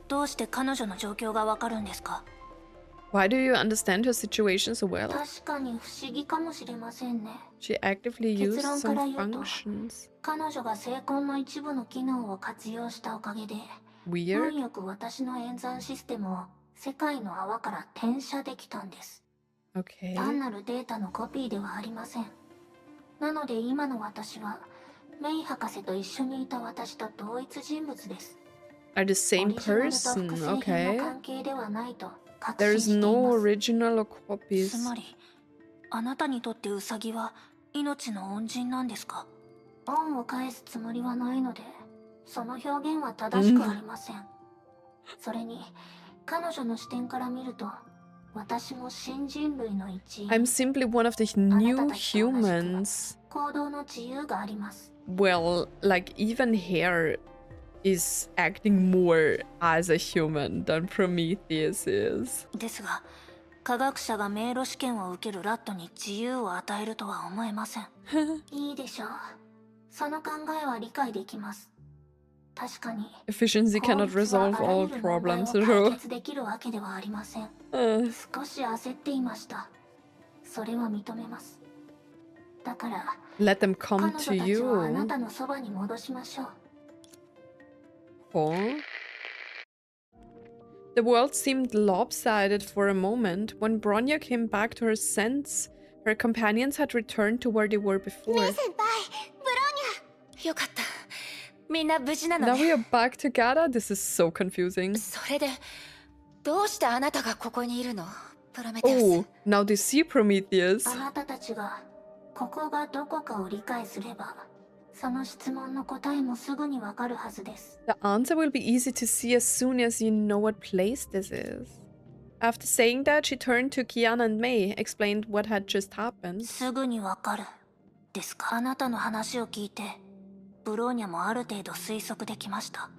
どうして彼女の状況がわかるんですか？ Why do you understand her situation so well? 確かに不思議かもしれませんね。She actively used 結論か some ら言うと、 functions. 彼女が精魂の一部の機能を活用したおかげで、 Weird. 運よく私の演算システムを世界の泡から転写できたんです。 Okay. 単なるデータのコピーではありません。なので今の私はメイ博士と一緒にいた私と同一人物です。 Are the オ same リジナルと person. 複製品の Okay. 関係ではないと確 There's 信してい no ます。 original or つ copies. まり、あなたにとってウサギは命の恩人なんですか？恩を返すつもりはないので、その表現は正しくありません。それに、彼女の視点から見ると、私も新人類の一員。 I'm simply one of the あな new たたちと同じく humans. 行動の自由があります。 Well, like even Hare is acting more as a human than Prometheus is. ですが、科学者が迷路試験を受けるラットに自由を与えるとは思えません。いいでしょう。その考えは理解できます。確かに、 Efficiency 法 cannot 律は resolve あら all ゆる問題を problems. 解 True. 決できるわけではありません。 少し焦っていました。それは認めます。だから、 Let them 彼 come 女 to たちをあな you. たのそばに戻しましょう。 Huh? The world seemed lopsided for a moment. When Bronya came back to her sense, her companions had returned to where they were before. 先輩、ブロニよかった。みんな無事なの Now we ね。 are back together? This is so confusing. それで、どうしてあなたがここにいるの？プロメテウス。 Oh, now they see Prometheus. あなたたちがここがどこかを理解すれば、その質問の答えもすぐにわかるはずです。 The answer will be easy to see as soon as you know what place this is. After saying that, she turned to Kiana and May, explained what had just happened. すぐにわかるですか？あなたの話を聞いて、ブローニャもある程度推測できました。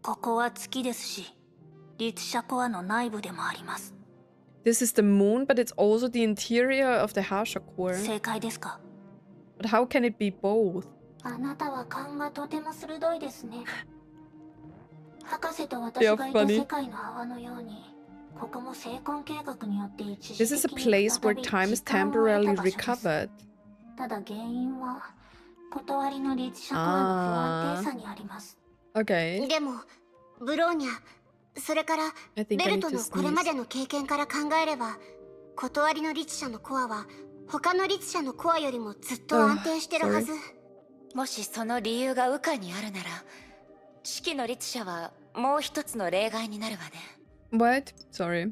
ここは月ですし、律者コアの内部でもあります。 This is the moon, but it's also the interior of the Herrscher Core. 正解ですか？ But how can it be both? あなたは勘がとても鋭いですね。博士と私がいた世界の泡のように、ここも精魂計画によって一時 This is a 的に place 再 where び time is 時間を得 temporarily た場所です。 recovered. ただ原因は断りの律者コアの不安定さにあります。 Okay. ャ。でも、ブローニャ、それから I ベ think I ル need ト to のこれま sneeze. での経験から考えれば、断りの律者のコアは他の律者のコアよりもずっと安定してるはず。もしその理由が羽化にあるなら、四季の律者はもう一つの例外になるわね。What? Sorry.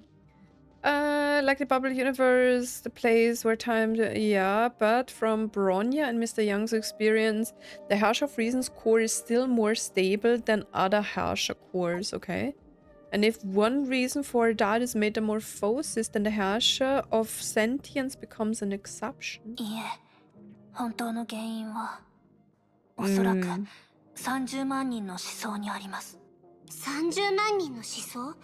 Like the bubble universe, the place where time... Yeah, but from Bronya and Mr. Young's experience, the Herrscher of Reason's core is still more stable than other Herrscher cores, okay? And if one reason for that is metamorphosis, then the Herrscher of Sentience becomes an exception. いえ、本当の原因はおそらく30万人の思想にあります。30万人の思想？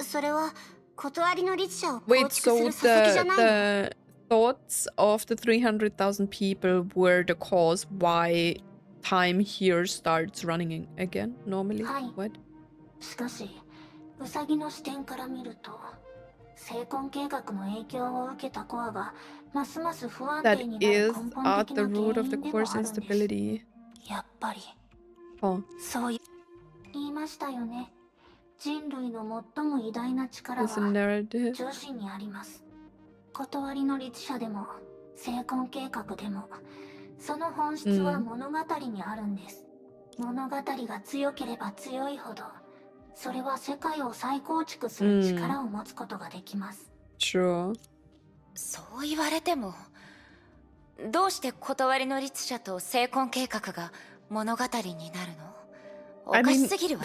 それは断りの律者を構 Wait, 築す so る礎石じゃないの？ the thoughts of the 300,000 people were the cause why time here starts running again normally? Hi. What? しかし、ウサギの視点から見ると、精魂計画の影響を受けたコアがますます不安 That 定になる is 根本 at 的 the な root 原 of the 因でもあ core's るんです。 instability. やっぱり、 Huh. そう言いましたよね。人類の最も偉大な力 There's a は narrative. 女子にあります。断りの律者でも精魂計画でも、その本質は物語にあるんです。物語が強ければ強いほど、それは世界を再構築する力を持つことができます。Sure. そう言われても、どうして断りの律者と精魂計画が物語になるの？おかしすぎるわ。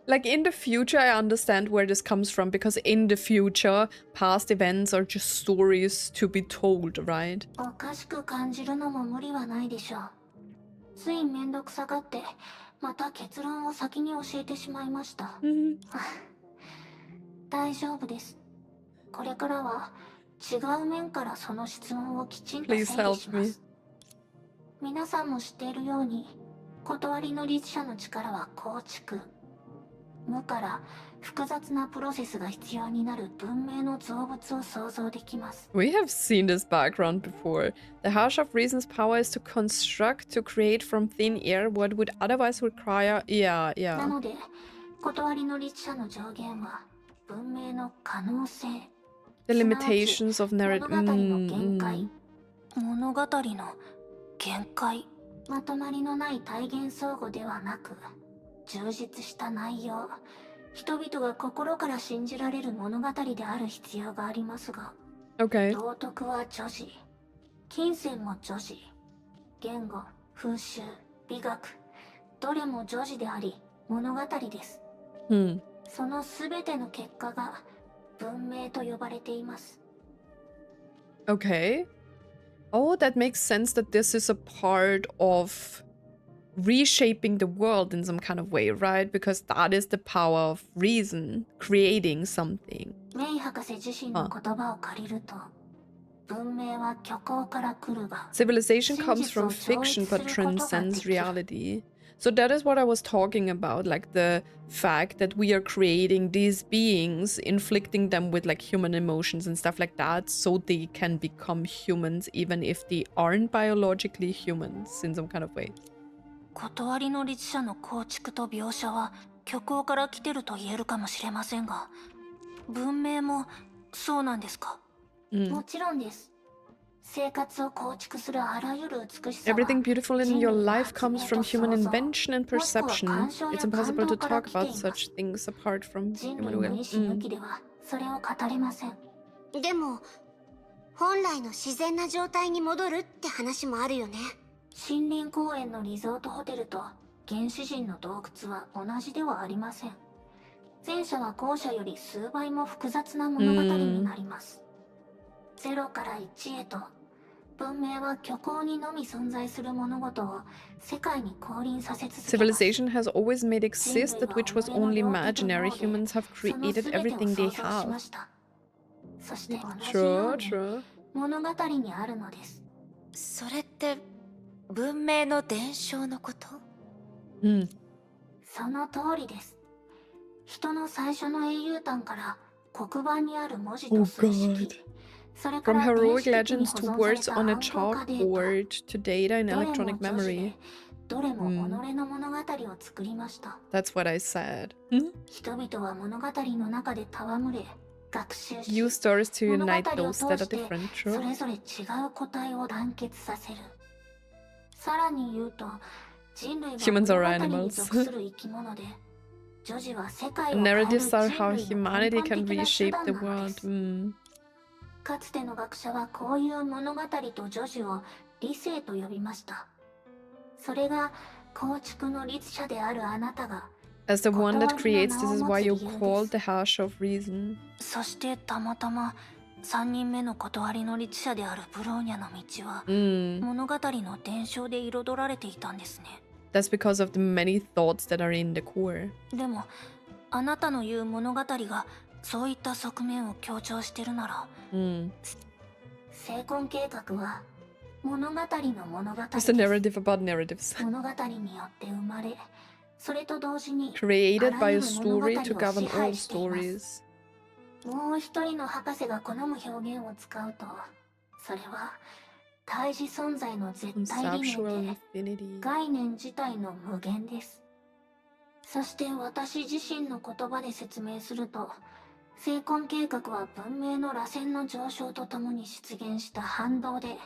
Like in the future, I understand where this comes from because in the future, past events are just stories to be told, right? おかしく感じるのも無理はないでしょう。ついめんどくさがってまた結論を先に教えてしまいました。大丈夫です。これからは違う面からその質問をきちんと整理します。皆さんも知っているように、断りの律者の力は構築。無から複雑なプロセスが必要になる文明の造物を想像できます。We have seen this background before. The Herrscher of Reason's power is to construct, to create from thin air what would otherwise require... Yeah. なので、断りの律者の上限は文明の可能性。The limitations of narrative... 物語の限界。物語の限界。まとまりのない体現相互ではなく、充実した内容、人々が心から信じられる物語である必要がありますが、Okay. 道徳は女子、金銭も女子、言語、風習、美学、どれも女子であり物語です。そのすべての結果が文明と呼ばれています。Okay. Oh, that makes sense that this is a part of reshaping the world in some kind of way, right? Because that is the power of reason, creating something. メイ博士自身の言葉を借りると、文明は虚構から来るが、 Civilization comes from fiction but transcends reality. So that is what I was talking about, like the fact that we are creating these beings, inflicting them with like human emotions and stuff like that, so they can become humans even if they aren't biologically humans in some kind of way. 断りの律者の構築と描写は虚構から来てると言えるかもしれませんが、文明もそうなんですか？もちろんです。生活を構築するあらゆる美しさは Everything beautiful in your life comes from human invention and perception. It's impossible to talk about such things apart from 人 human 類の will. 意志抜きではそれを語れません。でも本来の自然な状態に戻るって話もあるよね。森林公園のリゾートホテルと原始人の洞窟は同じではありません。前者は後者より数倍も複雑な物語になります。0から1へと、文明は虚構にのみ存在する物事を世界に降臨させ続けます。Civilization has always made exist that which was only imaginary. Humans have created everything they have. そして同じように True. 物語にあるのです。それって文明の伝承のこと？その通りです。人の最初の英雄譚から黒板にある文字と数式、それか From ら電 heroic 子的に legends 保 to 存され words た on a 暗号化デー chalkboard to data in タ、どれ electronic も女子 memory. で、どれも己の物語を作りました。 That's what I said. 人々は物語の中で戯れ、学習し、 Use stories to 物語を unite 通 those that are して different. そ True. れぞれ違う個体を団結させる。さらに言うと、人類は Humans 物 are 語に animals. 属する生き物で、女児は世界を変える Narratives 人 are 類 how の humanity 根 can 本的な手 reshape 段 the なので world. す。かつての学者はこういう物語と女児を理性と呼びました。それが構築の律者であるあなたが、 As the one that creates, this is why you call the Herrscher of Reason. そしてたまたま3人目の断りの律者であるブローニャの道は、物語の伝承で彩られていたんですね。 That's because of the many thoughts that are in the core. でもあなたの言う物語がそういった側面を強調してるなら、成婚計画は物語の物語です。 It's a narrative about narratives. 物語によって生まれ、それと同時に Created あ by ら a ゆる物語 story を to 支 govern 配 all しています。 stories. もう一人の博士が好む表現を使うと、それは対峙存在の絶対理 Conceptual 念で infinity. 概念自体の無限です。そして私自身の言葉で説明すると、成婚計画は文明の螺旋の上昇とともに出現した反動で、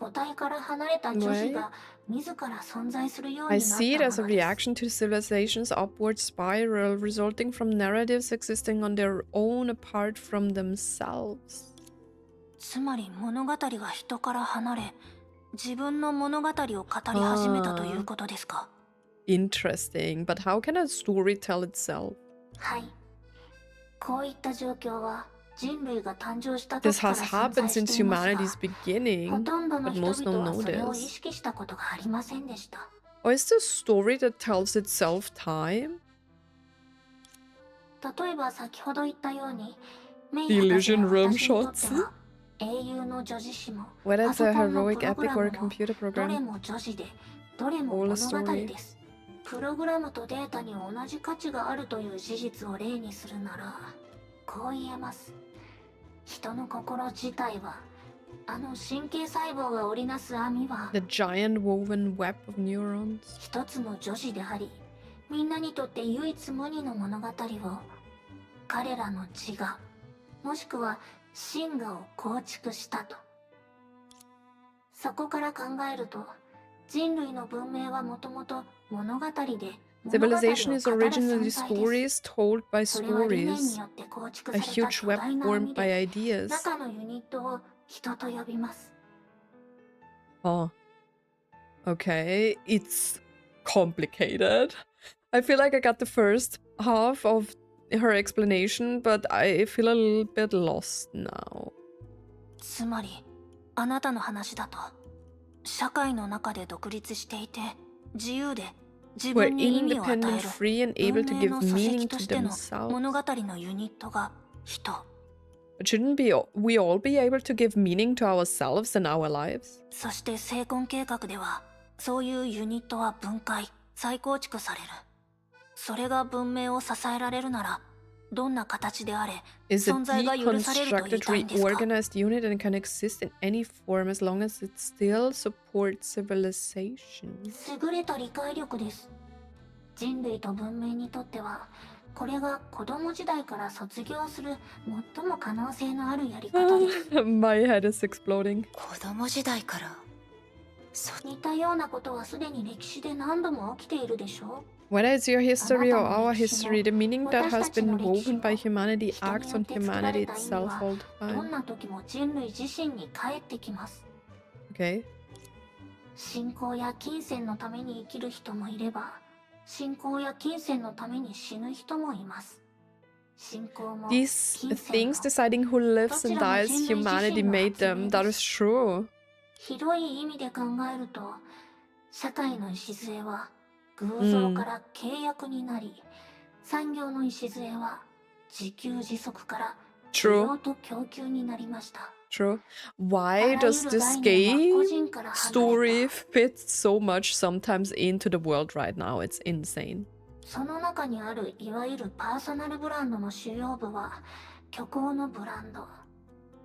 母体から離れた女子が自ら存在するよう I になった see it も as a のです。 reaction to civilization's upward spiral, resulting from narratives existing on their own apart from themselves. つまり物語が人から離れ、自分の物語を語り始めたということですか？ interesting, but how can a story tell itself? はい。こういった状況は人類が誕生した This 時から has 存 happened 在し since ていますが、 humanity's ほ beginning, とんどの but 人 most 々 don't は know それを意 this. 識したことがありませんでした。 Or is this story that tells itself time? 例えば先ほど言ったように、メイ The 博士や illusion room 私にとって shots? は英雄の女児誌も Whether パ it's ソ a コンの heroic プログ epic ラ or ム a も computer どれ program, も女児でどれも all a 物語 story. です。プログラムとデータに同じ価値があるという事実を例にするならこう言えます。人の心自体はあの神経細胞が織りなす網は The giant woven web of neurons. 一つの女児であり、みんなにとって唯一無二の物語を彼らの自我もしくは真我を構築したと。そこから考えると人類の文明はもともと物語で Civilization is 物語を語る originally 存在です。 stories told by それは理念 stories, によって構築 a された huge 巨 web 大な formed 網 by で ideas. 中のユニットを人と呼びます。 Oh, okay, it's complicated. I feel like I got the first half of her explanation, but I feel a little bit lost now. つまりあなたの話だと社会の中で独立していて自由で自 Who are 分に意味を与え independent, る free, and able 文 to 明 give の礎 meaning 石と to しての themselves. 物語のユニットが人。 But shouldn't we all be able to give meaning to ourselves and our lives? そして成婚計画ではそういうユニットは分解再構築される。それが文明を支えられるならどんな形であれ Is a 存在が許されると言い deconstructed, たいんですか。 reorganized unit and can exist in any form as long as it still supports civilization. 優れた理解力です。人類と文明にとってはこれが子供時代から卒業する最も可能性のあるやり方です。 My head is exploding. 子供時代から似たようなことはすでに歴史で何度も起きているでしょう。 Whether it's your history or our history, the meaning that has been woven by humanity acts on humanity itself all the どん time. な時も人類自身に返ってきます。 Okay. 信仰や金銭のために生きる人もいれば、信仰や金銭のために死ぬ人もいます。信仰も These 金銭 things も deciding who lives and dies, humanity made them. That is true. 広い意味で考えると、社会の礎は偶像から契約になり、産業の礎は自給自足から需 True. 要と供給になりました。 True. Why does this gay story fit so much sometimes into the world right now? It's insane. その中にあるいわゆるパーソナルブランドの主要部は虚構のブランド。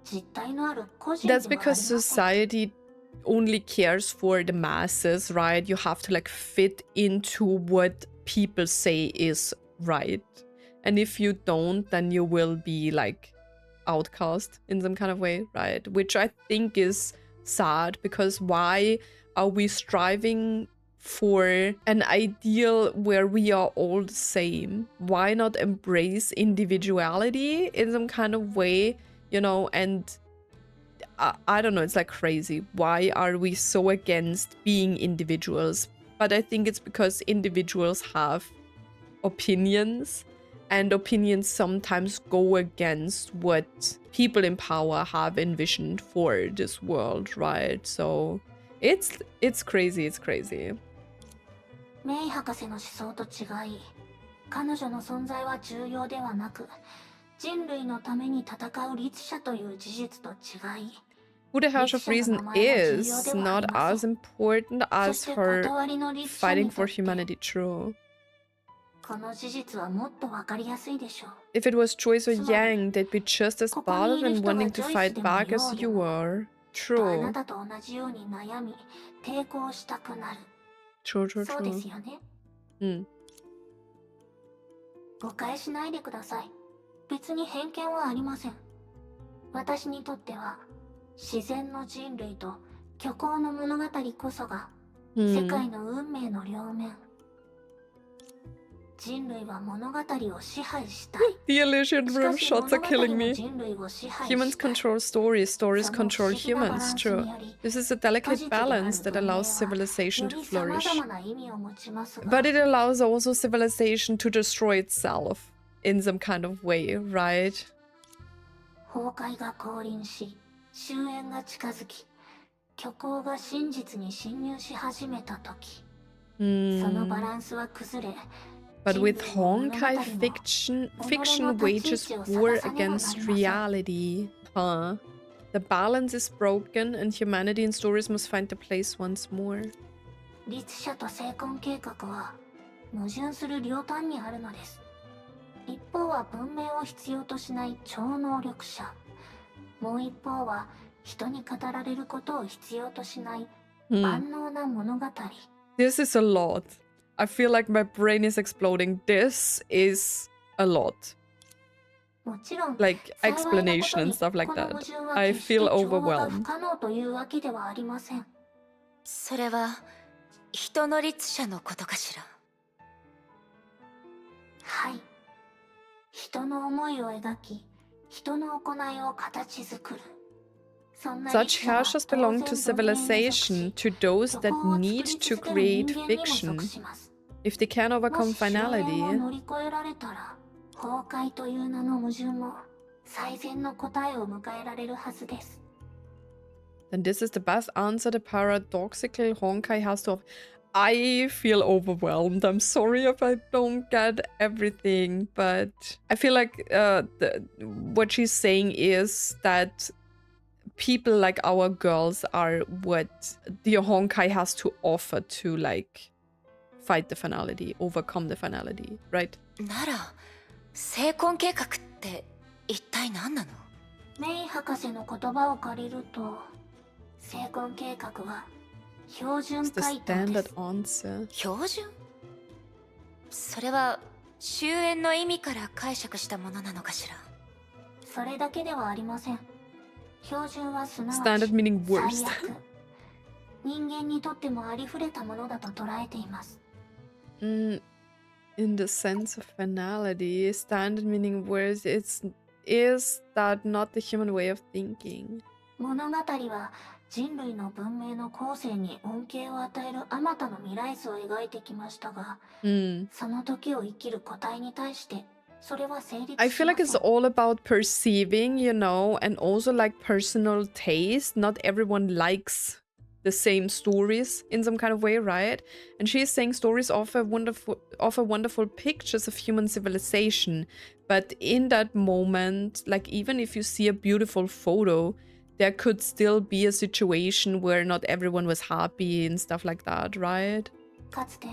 実体のある個人ではあ That's りま because せん。 society only cares for the masses, right? You have to like fit into what people say is right. And if you don't, then you will be like outcast in some kind of way, right? Which I think is sad, because why are we striving for an ideal where we are all the same? Why not embrace individuality in some kind of way, you know? And I don't know, it's like crazy. Why are we so against being individuals? But I think it's because individuals have opinions, and opinions sometimes go against what people in power have envisioned for this world, right? So it's crazy, it's crazy. メイ博士の思想と違い、彼女の存在は重要ではなく、人類のために戦う律者という事実と違い、 Who the Herrscher of Reason is not as important そ as して her 断りの律者 fighting にと for って humanity, true. この事実はもっとわかりやすいでしょう。 If it was Joyce or Yang, they'd be just as bothered and wanting to fight back as you are. あ True. なたと同じように悩み、抵抗したくなる。 True, true, そうで true. すよね。 Hmm. 誤解しないでください。別に偏見はありません。私にとっては、自然の人類と虚構の物語こそが、世 Hmm. 界の運命の両面。The illusion room shots are killing me. Humans control stories, stories control humans, true. This is a delicate balance that allows civilization to flourish. But it allows also civilization to destroy itself in some kind of way, right? But with Honkai, fiction wages war against reality. Huh? The balance is broken and humanity in stories must find their place once more. This is a lot. I feel like my brain is exploding. This is a lot. Like explanation and stuff like that. I feel overwhelmed. それは人の律者のことかしら。はい。人の思いを描き、人の行いを形作る。 Such herrschers belong to civilization, to those that need to create fiction. If they can overcome finality, then this is the best answer the paradoxical Honkai has to offer. I feel overwhelmed. I'm sorry if I don't get everything, but I feel like what she's saying is that people like our girls are what the Honkai has to offer to like fight the finality, overcome the finality, right? なら、成婚計画って一体何なの？メイ博士の言葉を借りると、成婚計画は標準回答です。標準？それは終焉の意味から解釈したものなのかしら。それだけではありません。 Standard meaning worst. 人間にとってもありふれたものだと捉えています。In the sense of finality, standard meaning worst, is that not the human way of thinking? 物語は人類の文明の後世に恩恵を与えるあまたの未来図を描いてきましたが、その時を生きる個体に対して I feel like it's all about perceiving, you know, and also like personal taste. Not everyone likes the same stories in some kind of way, right? And she's saying stories offer wonderful pictures of human civilization. But in that moment, like even if you see a beautiful photo, there could still be a situation where not everyone was happy and stuff like that, right? かつて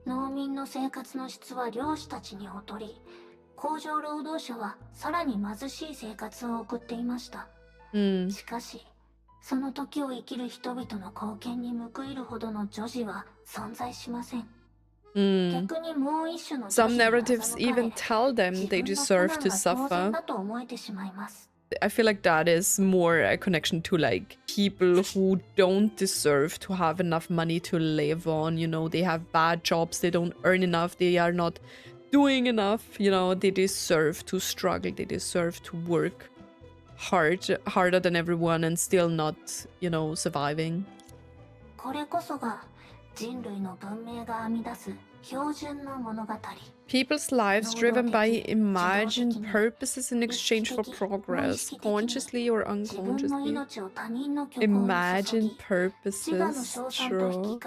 農民の生活の質は漁師たちに劣り、 工場労働者はさらに貧しい生活を送っていました。しかし、その時を生きる人々の貢献に報いるほどの女児は存在しません。逆にもう一種の女児は Some narratives even tell them they deserve to suffer. だと思えてしまいます。 I feel like that is more a connection to like people who don't deserve to have enough money to live on. You know, they have bad jobs, they don't earn enough, they are not doing enough, you know, they deserve to struggle, they deserve to work harder than everyone and still not, you know, surviving. これこそが人類の文明が編み出す標準の物語。 People's lives driven by imagined purposes in exchange for progress, consciously or unconsciously. Imagined purposes, true.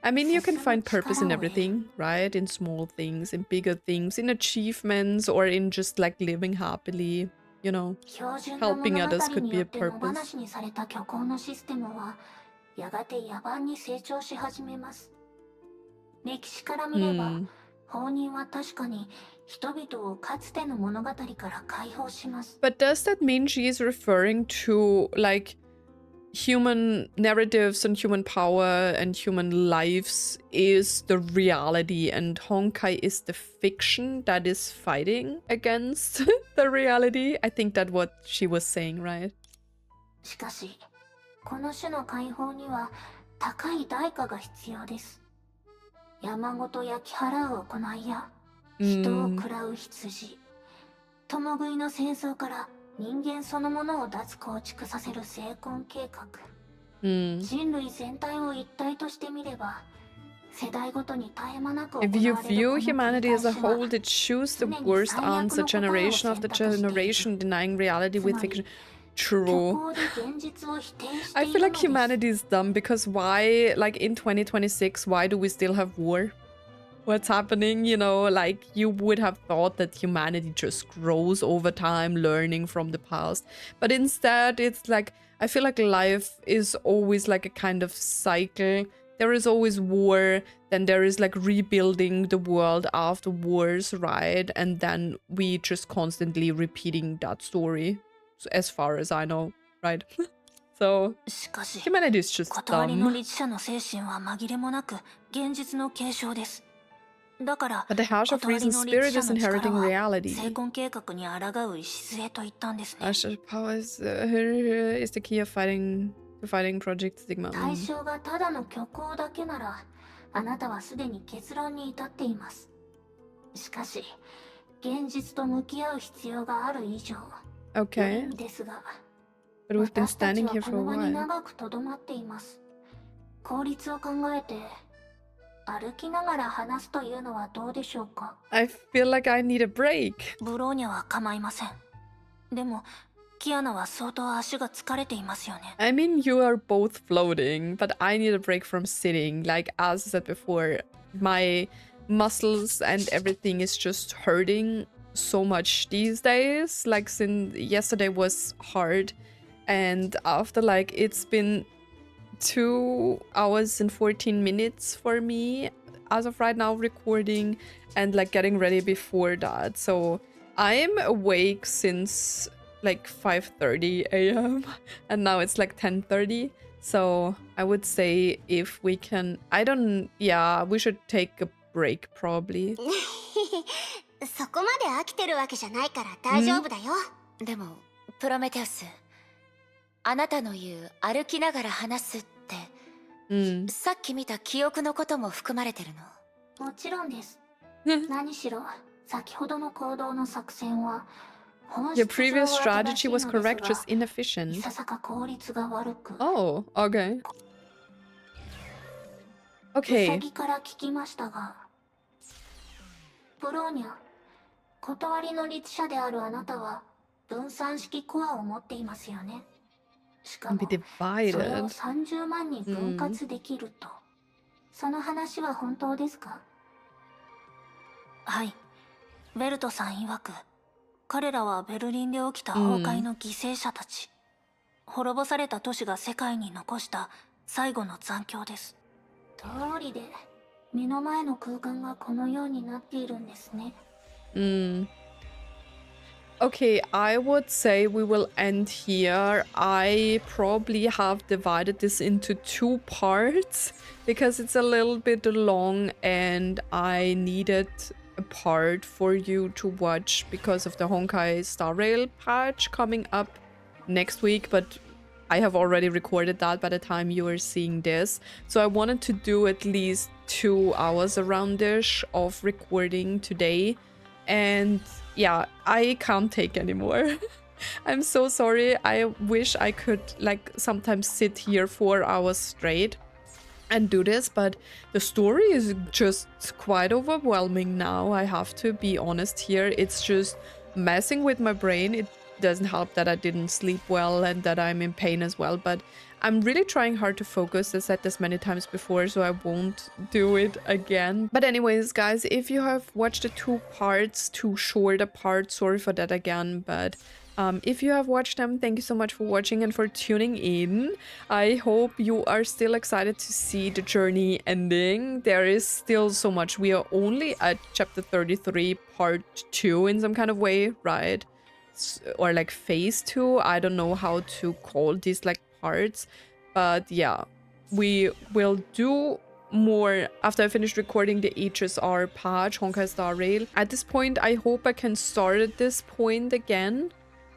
I mean, you can find purpose in everything, right? In small things, in bigger things, in achievements, or in just like living happily, you know. Helping others could be a purpose. やがて野蛮に成長し始めます。歴史から見れば、放任は確かに人々をかつての物語から解放します。But does that mean she is referring to like human narratives and human power and human lives is the reality and Honkai is the fiction that is fighting against the reality? I think that's what she was saying, right? しかし、この種の解放には高い代価が必要です。山ごと焼き払う行いや人を食らう羊。共食いの戦争から人間そのものを脱構築させる生根計画。人類全体を一体としてみれば、世代ごとに絶え間なく行われ If る you この view 繰り humanity 返 as a しは whole, it choose the worst answer, generation after generation, denying reality with fiction. True. I feel like humanity is dumb because why, like in 2026, why do we still have war? What's happening? You know, like you would have thought that humanity just grows over time, learning from the past. But instead, it's like, I feel like life is always like a kind of cycle. There is always war, then there is like rebuilding the world after wars, right? And then we just constantly repeating that story, as far as I know, right? So, humanity is just dumb. But the Herrscher of Reason's spirit is inheriting reality. Herrscher Power is the key of fighting Project Sigma. 対象がただの虚構だけなら、あなたはすでに結論に至っています。しかし、現実と向き合う必要がある以上、 Okay. ですが、 But we've been 私たち standing は here こ for a の場に while. 長くとどまっています。効率を考えて、歩きながら話すというのはどうでしょうか。 I feel like I need a break. ブローニャは構いません。でも、キアナは相当足が疲れていますよね。 I mean, you are both floating, but I need a break from sitting. Like, as I said before, my muscles and everything is just hurting so much these days. Like, since yesterday was hard, and after, like, it's been 2 hours and 14 minutes for me as of right now recording and like getting ready before that. So I'm awake since like 5:30 a.m. and now it's like 10:30. So I would say if we can, yeah, we should take a break probably. そこまで飽きてるわけじゃないから大丈夫だよ。でもプロメテウス、あなたの言う歩きながら話すって、さっき見た記憶のことも含まれてるの？もちろんです。何しろ先ほどの行動の作戦は Your previous strategy was correct, just inefficient. Oh, okay. Okay. ウサギから聞きましたが、ブローニャ、断りの律者であるあなたは分散式コアを持っていますよね。しかも、それを30万に分割できると。その話は本当ですか？はい。ベルトさん曰く、彼らはベルリンで起きた崩壊の犠牲者たち。滅ぼされた都市が世界に残した最後の残響です。通りで、目の前の空間がこのようになっているんですね。Okay, I would say we will end here. I probably have divided this into 2 parts because it's a little bit long and I needed a part for you to watch because of the Honkai Star Rail patch coming up next week, but I have already recorded that by the time you are seeing this. So I wanted to do at least 2 hours around-ish of recording today. And yeah, I can't take anymore. I'm so sorry. I wish I could like sometimes sit here 4 hours straight and do this, but the story is just quite overwhelming now. I have to be honest here. It's just messing with my brain. It doesn't help that I didn't sleep well and that I'm in pain as well, but I'm really trying hard to focus. I said this many times before, so I won't do it again. But anyways, guys, if you have watched the 2 parts, 2 shorter parts, sorry for that again, but if you have watched them, thank you so much for watching and for tuning in. I hope you are still excited to see the journey ending. There is still so much. We are only at chapter 33, part 2 in some kind of way, right? Or like phase 2. I don't know how to call these like parts, but yeah, we will do more after I finish recording the HSR patch, Honkai Star Rail. At this point, I hope I can start at this point again,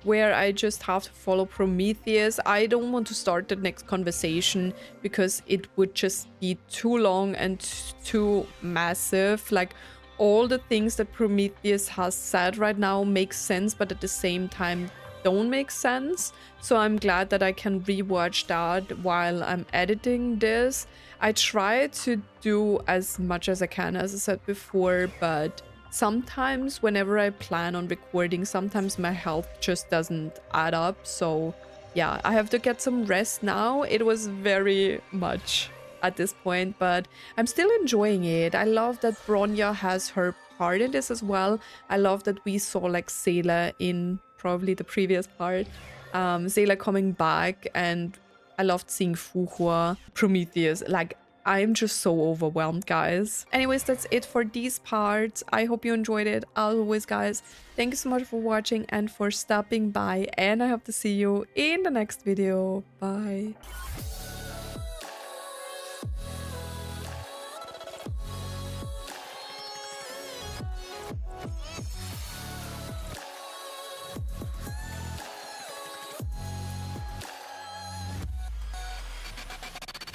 where I just have to follow Prometheus. I don't want to start the next conversation because it would just be too long and too massive. Like, all the things that Prometheus has said right now make sense, but at the same time don't make sense. So I'm glad that I can rewatch that while I'm editing this. I try to do as much as I can, as I said before, but sometimes whenever I plan on recording, sometimes my health just doesn't add up. So yeah, I have to get some rest now. It was very much at this point, but I'm still enjoying it. I love that Bronya has her part in this as well. I love that we saw like Seele in probably the previous part. Seele coming back, and I loved seeing Fuhua, Prometheus. Like, I'm just so overwhelmed, guys. Anyways, that's it for these parts. I hope you enjoyed it. As always, guys, thank you so much for watching and for stopping by, and I hope to see you in the next video. Bye.